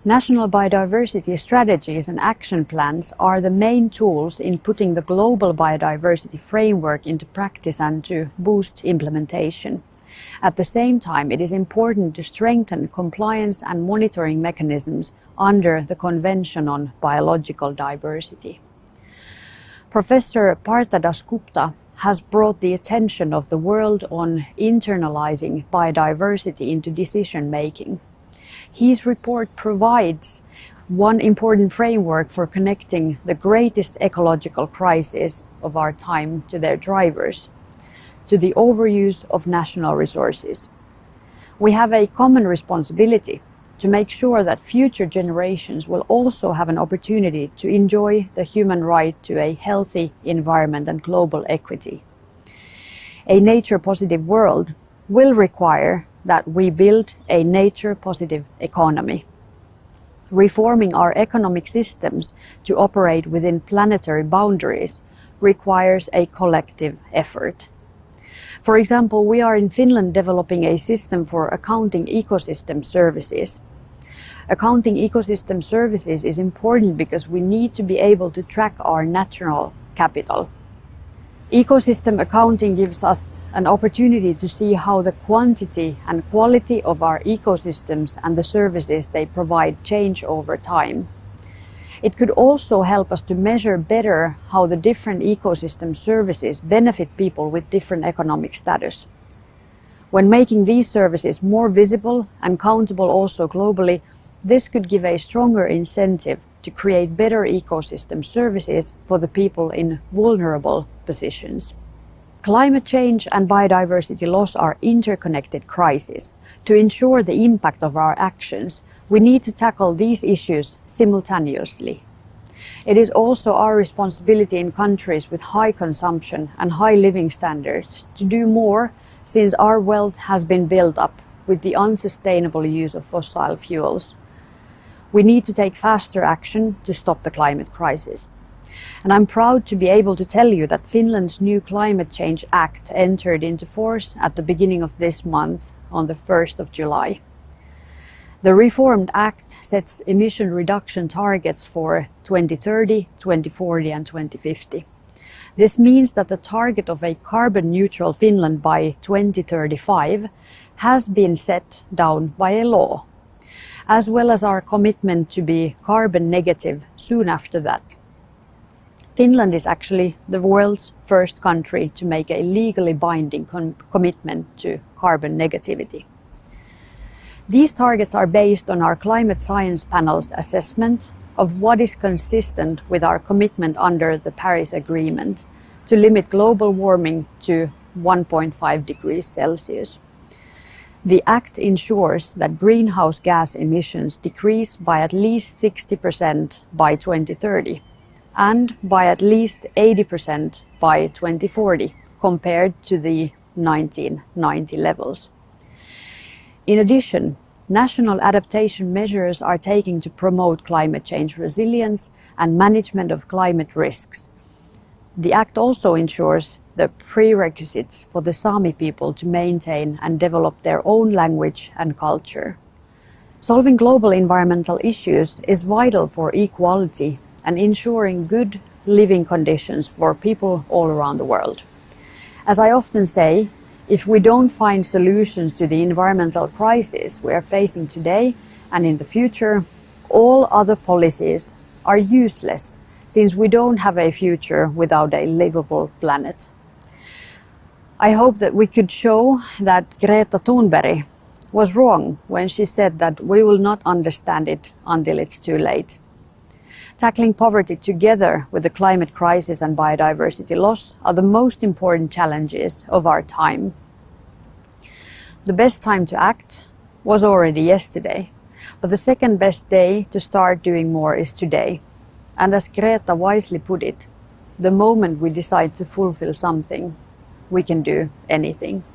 National biodiversity strategies and action plans are the main tools in putting the global biodiversity framework into practice and to boost implementation. At the same time, it is important to strengthen compliance and monitoring mechanisms under the Convention on Biological Diversity. Professor Partha Dasgupta has brought the attention of the world on internalizing biodiversity into decision making. His report provides one important framework for connecting the greatest ecological crisis of our time to their drivers, to the overuse of national resources. We have a common responsibility to make sure that future generations will also have an opportunity to enjoy the human right to a healthy environment and global equity. A nature-positive world will require that we build a nature-positive economy. Reforming our economic systems to operate within planetary boundaries requires a collective effort. For example, we are in Finland developing a system for accounting ecosystem services. Accounting ecosystem services is important because we need to be able to track our natural capital. Ecosystem accounting gives us an opportunity to see how the quantity and quality of our ecosystems and the services they provide change over time. It could also help us to measure better how the different ecosystem services benefit people with different economic status. When making these services more visible and countable also globally, this could give a stronger incentive to create better ecosystem services for the people in vulnerable positions. Climate change and biodiversity loss are interconnected crises. To ensure the impact of our actions, we need to tackle these issues simultaneously. It is also our responsibility in countries with high consumption and high living standards to do more, since our wealth has been built up with the unsustainable use of fossil fuels. We need to take faster action to stop the climate crisis. And I'm proud to be able to tell you that Finland's new Climate Change Act entered into force at the beginning of this month on the 1st of July. The reformed Act sets emission reduction targets for 2030, 2040 and 2050. This means that the target of a carbon-neutral Finland by 2035 has been set down by a law, as well as our commitment to be carbon negative soon after that. Finland is actually the world's first country to make a legally binding commitment to carbon negativity. These targets are based on our Climate Science Panel's assessment of what is consistent with our commitment under the Paris Agreement to limit global warming to 1.5 degrees Celsius. The Act ensures that greenhouse gas emissions decrease by at least 60% by 2030 and by at least 80% by 2040 compared to the 1990 levels. In addition, national adaptation measures are taken to promote climate change resilience and management of climate risks. The Act also ensures the prerequisites for the Sami people to maintain and develop their own language and culture. Solving global environmental issues is vital for equality and ensuring good living conditions for people all around the world. As I often say, If we don't find solutions to the environmental crisis we are facing today and in the future, all other policies are useless, since we don't have a future without a livable planet. I hope that we could show that Greta Thunberg was wrong when she said that we will not understand it until it's too late. Tackling poverty together with the climate crisis and biodiversity loss are the most important challenges of our time. The best time to act was already yesterday, but the second best day to start doing more is today. And as Greta wisely put it, the moment we decide to fulfill something, we can do anything.